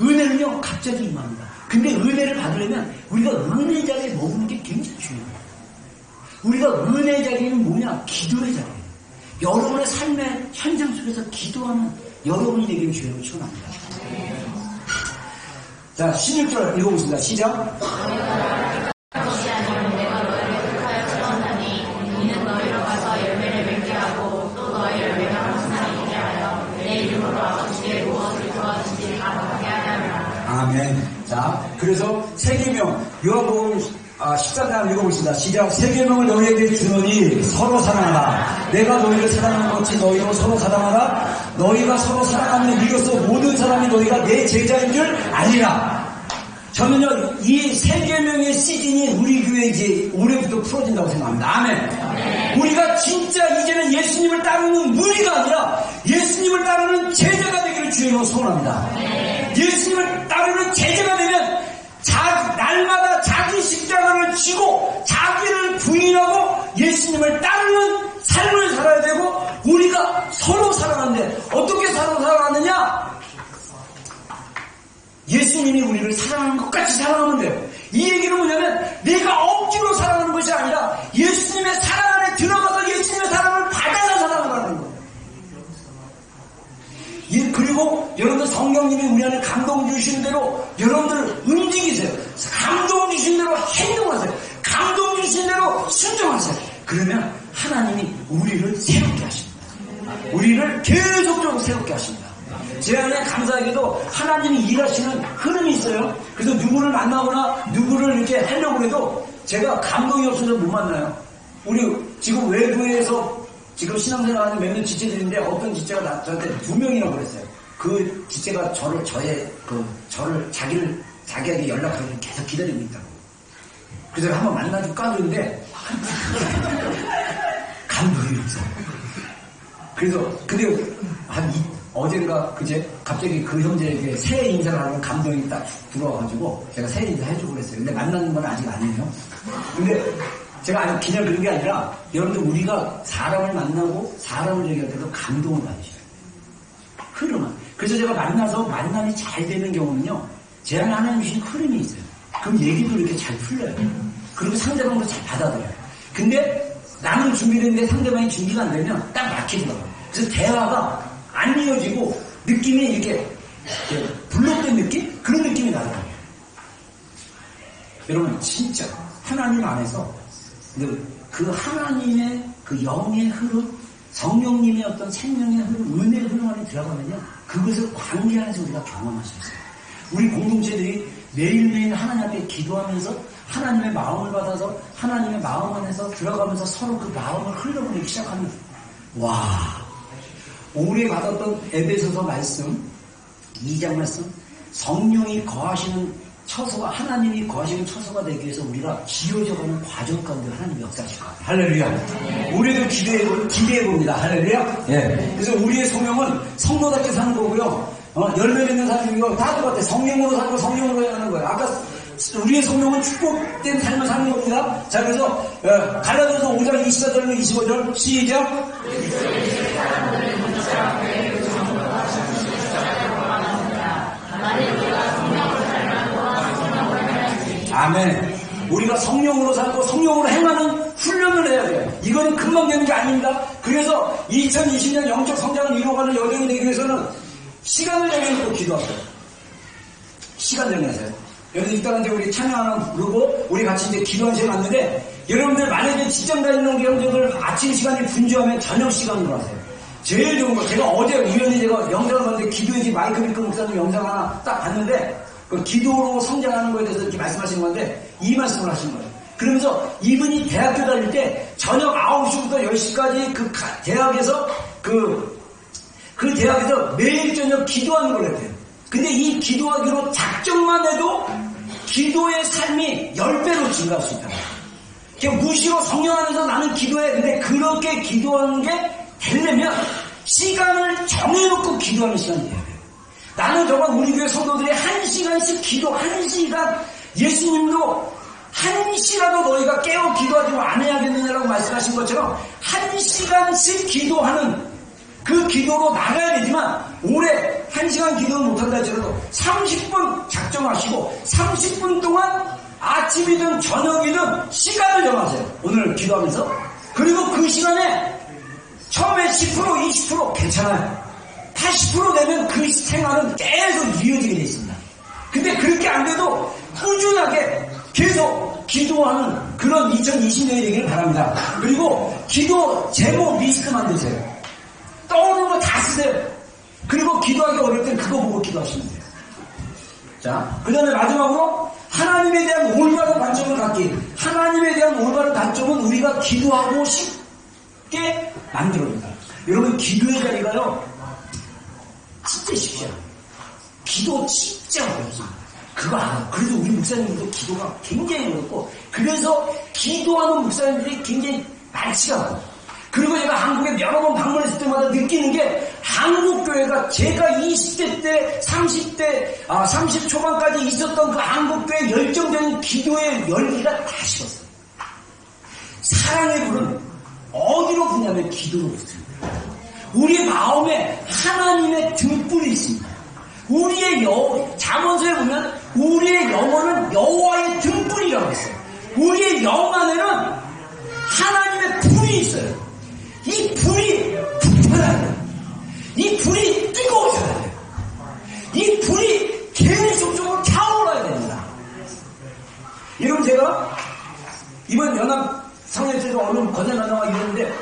은혜는요 갑자기 임합니다. 근데 은혜를 받으려면 우리가 은혜 자리에 머무는 게 굉장히 중요해요. 우리가 은혜 자리는 뭐냐? 기도의 자리예요. 여러분의 삶의 현장 속에서 기도하는 여러분이 되기를 주님을 축원합니다. 자 16절 읽어보겠습니다. 시작. 아멘. 자, 그래서 세계명 요한복음 13장 읽어보겠습니다. 시작. 세계명을 너희에게 주노니 서로 사랑하라. 내가 너희를 사랑하는 것이 너희도 서로 사랑하라. 너희가 서로 사랑하는 이로써 모든 사람이 너희가 내 제자인 줄 아니라. 저는요 이 세계명의 시즌이 우리 교회 이제 올해부터 풀어진다고 생각합니다. 아멘. 우리가 진짜 이제는 예수님을 따르는 무리가 아니라 예수님을 따르는 제자가 되기를 주님으로 소원합니다. 예수님을 따르는 제자가 되면 날마다 자기 십자가를 지고 자기를 부인하고 예수님을 따르는 삶을 살아야 되고 우리가 서로 사랑하는데 어떻게 서로 사랑하느냐? 예수님이 우리를 사랑하는 것 같이 사랑하면 돼요. 이 얘기는 뭐냐면 내가 억지로 사랑하는 것이 아니라 예수님의 사랑 안에 들어가서 예수님의 사랑을 받아서 사랑하는 거예요. 그리고 여러분들 성경님이 우리 안에 감동 주신 대로 여러분들 움직이세요. 감동 주신 대로 행동하세요. 감동 주신 대로 순종하세요. 그러면 하나님이 우리를 새롭게 하십니다. 우리를 계속적으로 새롭게 하십니다. 제 안에 감사하게도 하나님이 일하시는 흐름이 있어요. 그래서 누구를 만나거나 누구를 이렇게 하려고 해도 제가 감동이 없어서 못 만나요. 우리 지금 외부에서 지금 신앙생활하는 몇몇 지체들인데 어떤 지체가 저한테 2명이나 그랬어요. 그 지체가 자기에게 연락하기를 계속 기다리고 있다고. 그래서 한번 만나줄까 그랬는데 감동이 없어요. 그래서 근데 어젠가 그제 갑자기 그 형제에게 새해 인사를 하는 감동이 딱 들어와가지고 제가 새해 인사 해주고 그랬어요. 근데 만나는 건 아직 안 해요. 근데 제가 아니 그냥 그런 게 아니라 여러분들 우리가 사람을 만나고 사람을 얘기할 때도 감동을 받으셔야 돼요. 흐름은. 그래서 제가 만남이 잘 되는 경우는요. 제 안에 하나님 주신 흐름이 있어요. 그럼 얘기도 이렇게 잘 풀려요. 그리고 상대방도 잘 받아들여요. 근데 나는 준비됐는데 상대방이 준비가 안 되면 딱 막히더라고요. 그래서 대화가 안 이어지고 느낌이 이렇게 블록된 느낌? 그런 느낌이 나더라고요. 여러분 진짜 하나님 안에서 그 하나님의 그 영의 흐름, 성령님의 어떤 생명의 흐름, 은혜의 흐름 안에 들어가면요, 그것을 관계 안에서 우리가 경험할 수 있어요. 우리 공동체들이 매일매일 하나님 앞에 기도하면서 하나님의 마음을 받아서 하나님의 마음 안에서 들어가면서 서로 그 마음을 흘려보내기 시작합니다. 와, 올해 받았던 에베소서 말씀 2장 말씀, 성령이 거하시는 처소가, 하나님이 거하시는 처소가 되기 위해서 우리가 지어져가는 과정 가운데 하나님이 역사하실 거예요. 할렐루야. 우리도 기대해봅니다. 할렐루야. 예. 그래서 우리의 소명은 성도답게 사는 거고요. 열매 맺는 삶이고 다 똑같아. 성령으로 살고 성령으로 해야 하는 거예요. 아까 우리의 소명은 축복된 삶을 사는 겁니다. 자, 그래서 갈라디아서 5장 24절로 25절 시작. 아멘. 우리가 성령으로 살고 성령으로 행하는 훈련을 해야 돼요. 이거는 금방 되는 게 아닙니다. 그래서 2020년 영적 성장을 이루어가는 여정이 되기 위해서는 시간을 정해놓고 기도하세요. 시간 정해하세요. 여러분 이따가 우리 찬양 하나 부르고 우리 같이 이제 기도한 시간 왔는데, 여러분들 만약에 직장 다니는 우리 형제들 아침 시간이 분주하면 저녁 시간으로 하세요. 제일 좋은 거, 제가 어제 우연히 제가 영상을 봤는데 기도해지 마이크 밀크 목사님 영상 하나 딱 봤는데, 그 기도로 성장하는 거에 대해서 이렇게 말씀하시는 건데 이 말씀을 하신 거예요. 그러면서 이분이 대학교 다닐 때 저녁 9시부터 10시까지 그 대학에서 그 대학에서 매일 저녁 기도하는 걸 했대요. 근데 이 기도하기로 작정만 해도 기도의 삶이 10배로 증가할 수 있다. 그냥 무시로 성령 안에서 나는 기도해. 근데 그렇게 기도하는 게 되려면 시간을 정해놓고 기도하는 시간이 돼야 돼요. 나는 정말 우리 교회 성도들이 1시간씩 기도, 1시간, 예수님도 1시라도 너희가 깨어 기도하지 안 해야겠느냐라고 말씀하신 것처럼 1시간씩 기도하는 그 기도로 나가야 되지만, 올해 1시간 기도는 못한다 할지라도 30분 작정하시고 30분 동안 아침이든 저녁이든 시간을 정하세요. 오늘 기도하면서. 그리고 그 시간에 처음에 10%, 20% 괜찮아요. 80% 되면 그 생활은 계속 이어지게 되어 있습니다. 근데 그렇게 안 돼도 꾸준하게 계속 기도하는 그런 2020년이 되기를 바랍니다. 그리고 기도 제목 리스트 만드세요. 떠오르는 거 다 쓰세요. 그리고 기도하기 어려울 땐 그거 보고 기도하시면 돼요. 자, 그 다음에 마지막으로 하나님에 대한 올바른 관점을 갖기. 하나님에 대한 올바른 관점은 우리가 기도하고 쉽게 만들어줍니다. 여러분, 기도의 자리가요 진짜 쉽지 않아요. 기도 진짜 어렵습니다. 그거 알아요. 그래서 우리 목사님들도 기도가 굉장히 어렵고, 그래서 기도하는 목사님들이 굉장히 많지가 않아요. 그리고 제가 한국에 여러 번 방문했을 때마다 느끼는 게, 한국교회가 제가 20대 때, 30 초반까지 있었던 그 한국교회 열정적인 기도의 열기가 다 식었어요. 사랑의 불은 어디로 부냐면 기도로 붙습니다. 우리 마음에 하나님의 등불이 있습니다. 우리의 잠언서에 보면 우리의 영혼은 여호와의 등불이라고 했어요. 우리의 영 안에는 하나님의 불이 있어요. 이 불이 붙어야 돼요. 이 불이 뜨거워져야 돼요. 이 불이 계속적으로 타올라야 됩니다. 여러분, 제가 이번 연합 성회에서 얼른 건너가다가 이랬는데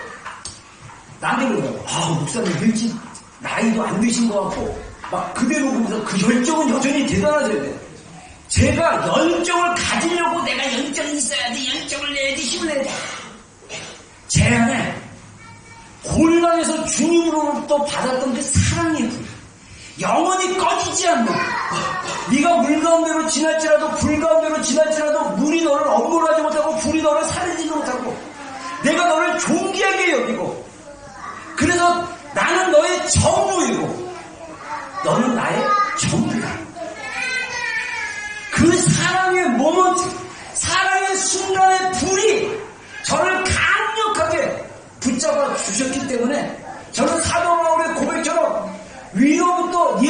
나한테 그러더라고요. 목사님 일찍 나이도 안 드신 것 같고 막 그대로 보면서 그 열정은 여전히 대단하세요. 제가 열정을 가지려고 내가 열정이 있어야 돼. 열정을 내야지, 힘을 내야 돼. 제 안에 골방에서 주님으로부터 받았던 그 사랑의 불, 영원히 꺼지지 않는, 네가 물 가운데로 지날지라도 불 가운데로 지날지라도 물이 너를 엄몰하지 못하고 불이 너를 사르지 못하고 내가 너를 존귀하게 여기고, 그래서 나는 너의 전부이고 너는 나의 전부다. 그 사랑의 모먼트, 사랑의 순간의 불이 저를 강력하게 붙잡아 주셨기 때문에 저는 사도 바울의 고백처럼 위로부터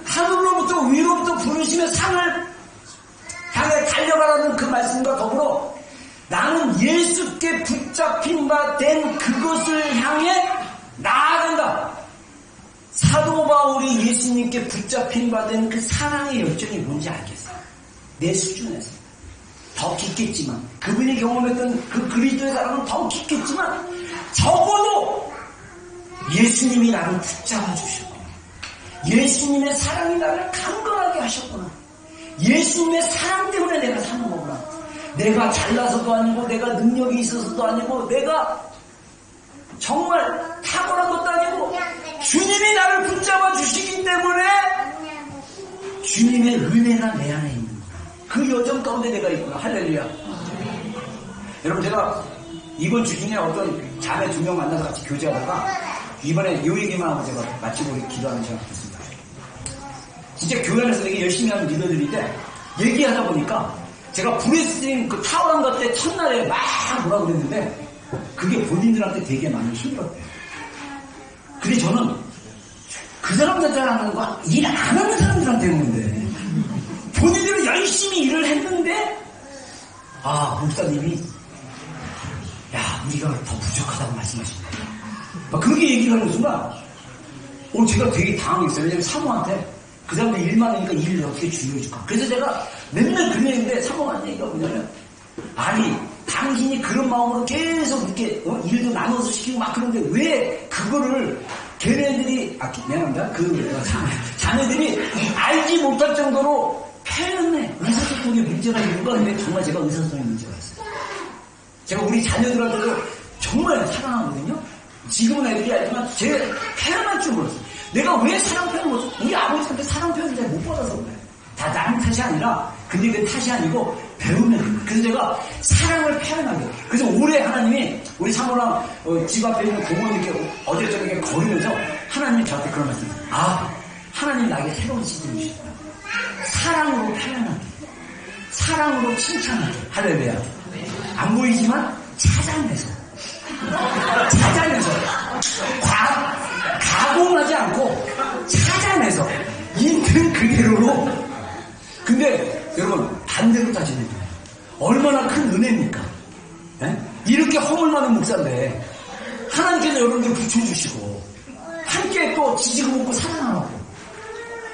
하늘로부터 위로부터 부르시며 상을 향해 달려가라는 그 말씀과 더불어 나는 예수께 붙잡아 붙잡힌 바 된 그것을 향해 나아간다. 사도 바울이 예수님께 붙잡힌 바 된 그 사랑의 열정이 뭔지 알겠어요. 내 수준에서. 더 깊겠지만, 그분이 경험했던 그 그리스도의 사랑은 더 깊겠지만, 적어도 예수님이 나를 붙잡아 주셨구나. 예수님의 사랑이 나를 강건하게 하셨구나. 예수님의 사랑 때문에 내가 사는 거구나. 내가 잘나서도 아니고, 내가 능력이 있어서도 아니고, 내가 정말 탁월한 것도 아니고, 주님이 나를 붙잡아 주시기 때문에 주님의 은혜가 내 안에 있는 거야. 그 여정 가운데 내가 있구나. 할렐루야. 여러분, 제가 이번 주 중에 어떤 자매 2명 만나서 같이 교제하다가 이번에 요 얘기만 하고 제가 마치고 기도하는 시간 갖겠습니다. 진짜 교회 안에서 되게 열심히 하는 리더들인데 얘기하다 보니까 제가 브레스링 그 타워랑 갈 때 첫날에 막 뭐라 그랬는데 그게 본인들한테 되게 많이 힘들었대요. 근데 저는 그 사람들한테 하는 거 일 안 하는 사람들한테 했는데 본인들은 열심히 일을 했는데 목사님이 야 우리가 더 부족하다고 말씀하시네. 막 그렇게 얘기를 하는 순간 제가 되게 당황했어요. 왜냐면 사모한테 그 사람들 일 많으니까 일을 어떻게 줄여줄까. 그래서 제가 맨날 그런 얘기인데 사모한 얘기가 뭐냐면 아니 당신이 그런 마음으로 계속 이렇게 일도 나눠서 시키고 막 그런데 왜 그거를 걔네들이 미안합니다. 자네들이 알지 못할 정도로 표현해 의사소통에 문제가 있는 거. 근데 정말 제가 의사소통에 문제가 있어요. 제가 우리 자녀들한테도 정말 사랑하거든요. 지금은 애들이 알지만 제 표현할 줄 몰랐어요. 내가 왜 사랑 표현을 못해? 우리 아버지한테 사랑 표현을 잘 못 받아서 그래. 다 나는 탓이 아니라 근데 그 탓이 아니고 배우면. 그래서 제가 사랑을 표현하게. 그래서 올해 하나님이 우리 사모랑 집 앞에 있는 공원 이렇게 어제 저녁에 걸으면서 하나님이 저한테 그런 말씀. 하나님 나에게 새로운 시즌을 주셨다. 사랑으로 표현하게. 사랑으로 칭찬하게. 할렐루야. 안 보이지만 찾아내서 가공하지 않고 찾아내서 있는 그대로로. 근데 여러분 반대로 따지면 얼마나 큰 은혜입니까? 네? 이렇게 허물 많은 목사인데 하나님께서 여러분들 붙여주시고 함께 또 지지고 먹고 사랑하고.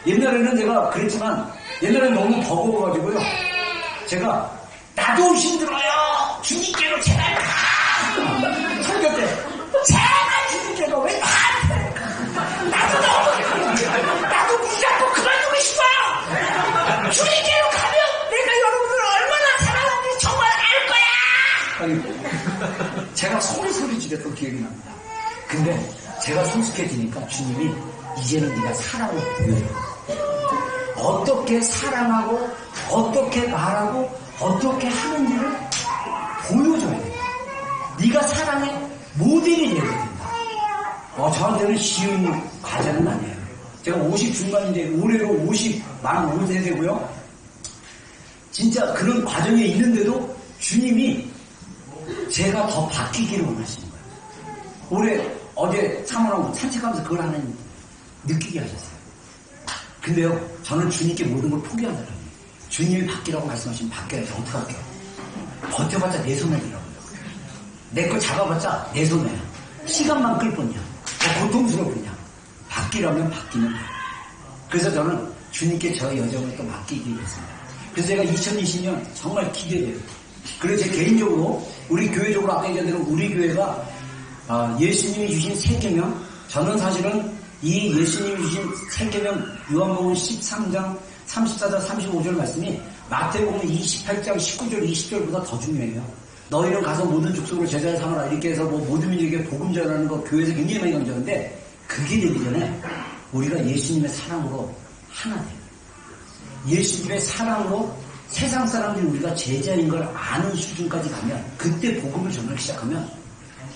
옛날에는 제가 그랬지만 옛날에는 너무 버거워가지고요 제가 나도 힘들어요 주님께로 제발 가 설교 때 제발 주님께로 왜 나한테 나도 너무 힘들어 나도 무작고 그만두고 싶어 주님께로 가면 내가 여러분들 얼마나 사랑하는지 정말 알 거야. 아니 제가 소리 지렸던 기억이 납니다. 근데 제가 성숙해지니까 주님이 이제는 네가 사랑을 보여줘. 어떻게 사랑하고 어떻게 말하고 어떻게 하는지를 보여줘야 돼. 네가 사랑의 모델이 되어야 된다. 저한테는 쉬운 과제는 아니에요. 제가 50 중반인데 올해로 man 5세되고요. 진짜 그런 과정에 있는데도 주님이 제가 더 바뀌기를 원하시는 거예요. 올해 어제 사모랑 산책하면서 그걸 하나님 느끼게 하셨어요. 근데요 저는 주님께 모든 걸 포기하더라고요. 주님이 바뀌라고 말씀하시면 바뀌어야지. 어떡할게요. 버텨봤자 내 손해더라고요. 내 거 잡아봤자 내 손해야. 시간만 끌 뿐이야. 고통스러울 뿐이야. 바뀌라면 바뀌는 거야. 그래서 저는 주님께 저의 여정을 또 맡기기로 했습니다. 그래서 제가 2020년 정말 기대돼요. 그래서 제 개인적으로 우리 교회적으로 아까 얘기한 대로 우리 교회가 예수님이 주신 세계명, 저는 사실은 이 예수님이 주신 세계명 요한복음 13장 34절 35절 말씀이 마태복음 28장 19절 20절보다 더 중요해요. 너희는 가서 모든 족속을 제자를 삼아라 이렇게 해서 모든 민족에게 복음 전하는 거 교회에서 굉장히 많이 강조하는데 그게 되기 전에 우리가 예수님의 사랑으로 하나 돼요. 예수님의 사랑으로 세상 사람들이 우리가 제자인 걸 아는 수준까지 가면 그때 복음을 전하기 시작하면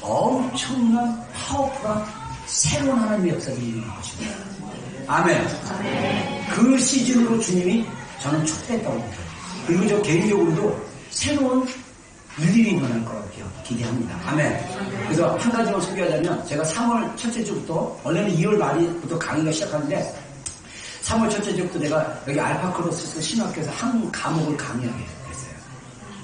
엄청난 파워풀한 새로운 하나님의 역사가 일어나는 것입니다. 아멘. 그 시즌으로 주님이 저는 촉대했다고 봅니다. 그리고 저 개인적으로도 새로운 일들이 일어날 거라고 기대합니다. 아멘. 그래서 한 가지만 소개하자면 제가 3월 첫째 주부터 원래는 2월 말부터 강의가 시작하는데 3월 첫째 주부터 내가 여기 알파크로스 신학교에서 한 과목을 강의하게 됐어요.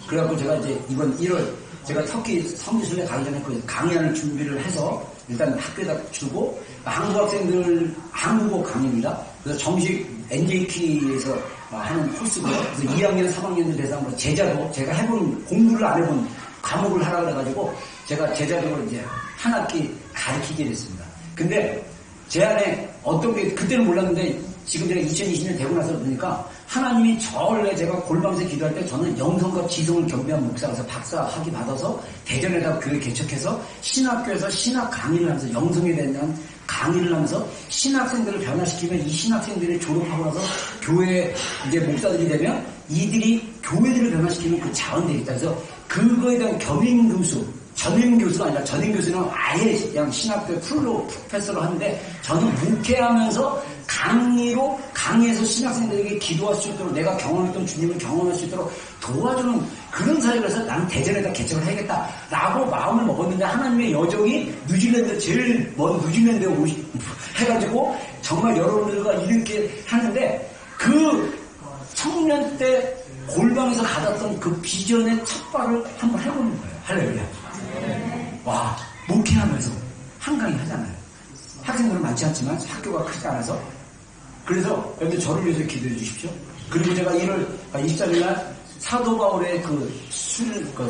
그래갖고 제가 이제 이번 1월 제가 터키 성지순례 가기 전에 그 강의하는 준비를 해서 일단 학교에다 주고 한국 학생들 한국어 강의입니다. 그래서 정식 NJK에서 하는 코스고요. 그래서 2학년, 3학년들 대상으로 제자도 제가 해본 공부를 안 해본 과목을 하라 그래가지고 제가 제자적으로 이제 한 학기 가르치게 됐습니다. 근데 제 안에 어떤 게 그때는 몰랐는데 지금 제가 2020년 되고 나서 보니까 하나님이 저 원래 제가 골방에서 기도할 때 저는 영성과 지성을 겸비한 목사라서 박사 학위 받아서 대전에다 교회 개척해서 신학교에서 신학 강의를 하면서 영성에 대한 강의를 하면서 신학생들을 변화시키면 이 신학생들이 졸업하고 나서 교회 이제 목사들이 되면 이들이 교회들을 변화시키는 그 자원들이 있다. 그래서 그거에 대한 겸임 교수 전임 교수가 아니라 전임 교수는 아예 그냥 신학교 풀로 프로페서로 하는데 저는 목회하면서 강의에서 신학생들에게 기도할 수 있도록 내가 경험했던 주님을 경험할 수 있도록 도와주는 그런 사역을 해서 나는 대전에다 개척을 해야겠다라고 마음을 먹었는데 하나님의 여정이 뉴질랜드 제일 먼 뉴질랜드에 해가지고 정말 여러분들과 이렇게 하는데 그 청년 때 골방에서 가졌던 그 비전의 첫 발을 한번 해보는 거예요. 할렐루야. 와, 목회하면서 한강이 하잖아요. 학생들은 많지 않지만 학교가 크지 않아서 그래서 여러분들 저를 위해서 기도해 주십시오. 그리고 제가 1월 23일 날 사도 바울의 그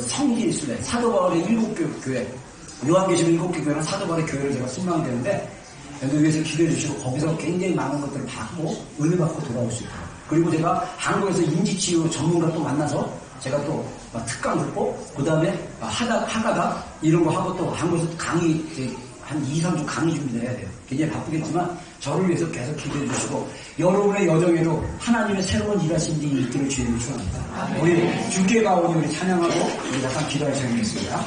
성지 순례 사도 바울의 7개 교회 요한계시록 7개 교회랑 사도 바울의 교회를 제가 순방이 되는데 여러분들 위해서 기도해 주시고 거기서 굉장히 많은 것들을 받고 은혜 받고 돌아올 수 있도록 그리고 제가 한국에서 인지치유 전문가 또 만나서 제가 또 특강 듣고 그 다음에 하가다 이런 거 하고 또 한국에서 강의 한 2, 3주 강의 준비를 해야 돼요. 굉장히 바쁘겠지만 저를 위해서 계속 기도해 주시고 여러분의 여정에도 하나님의 새로운 일하신 일이 있기를 주님을 축원합니다. 우리 주께 가오니 우리 찬양하고 우리 잠깐 기도할 시간이 있습니다.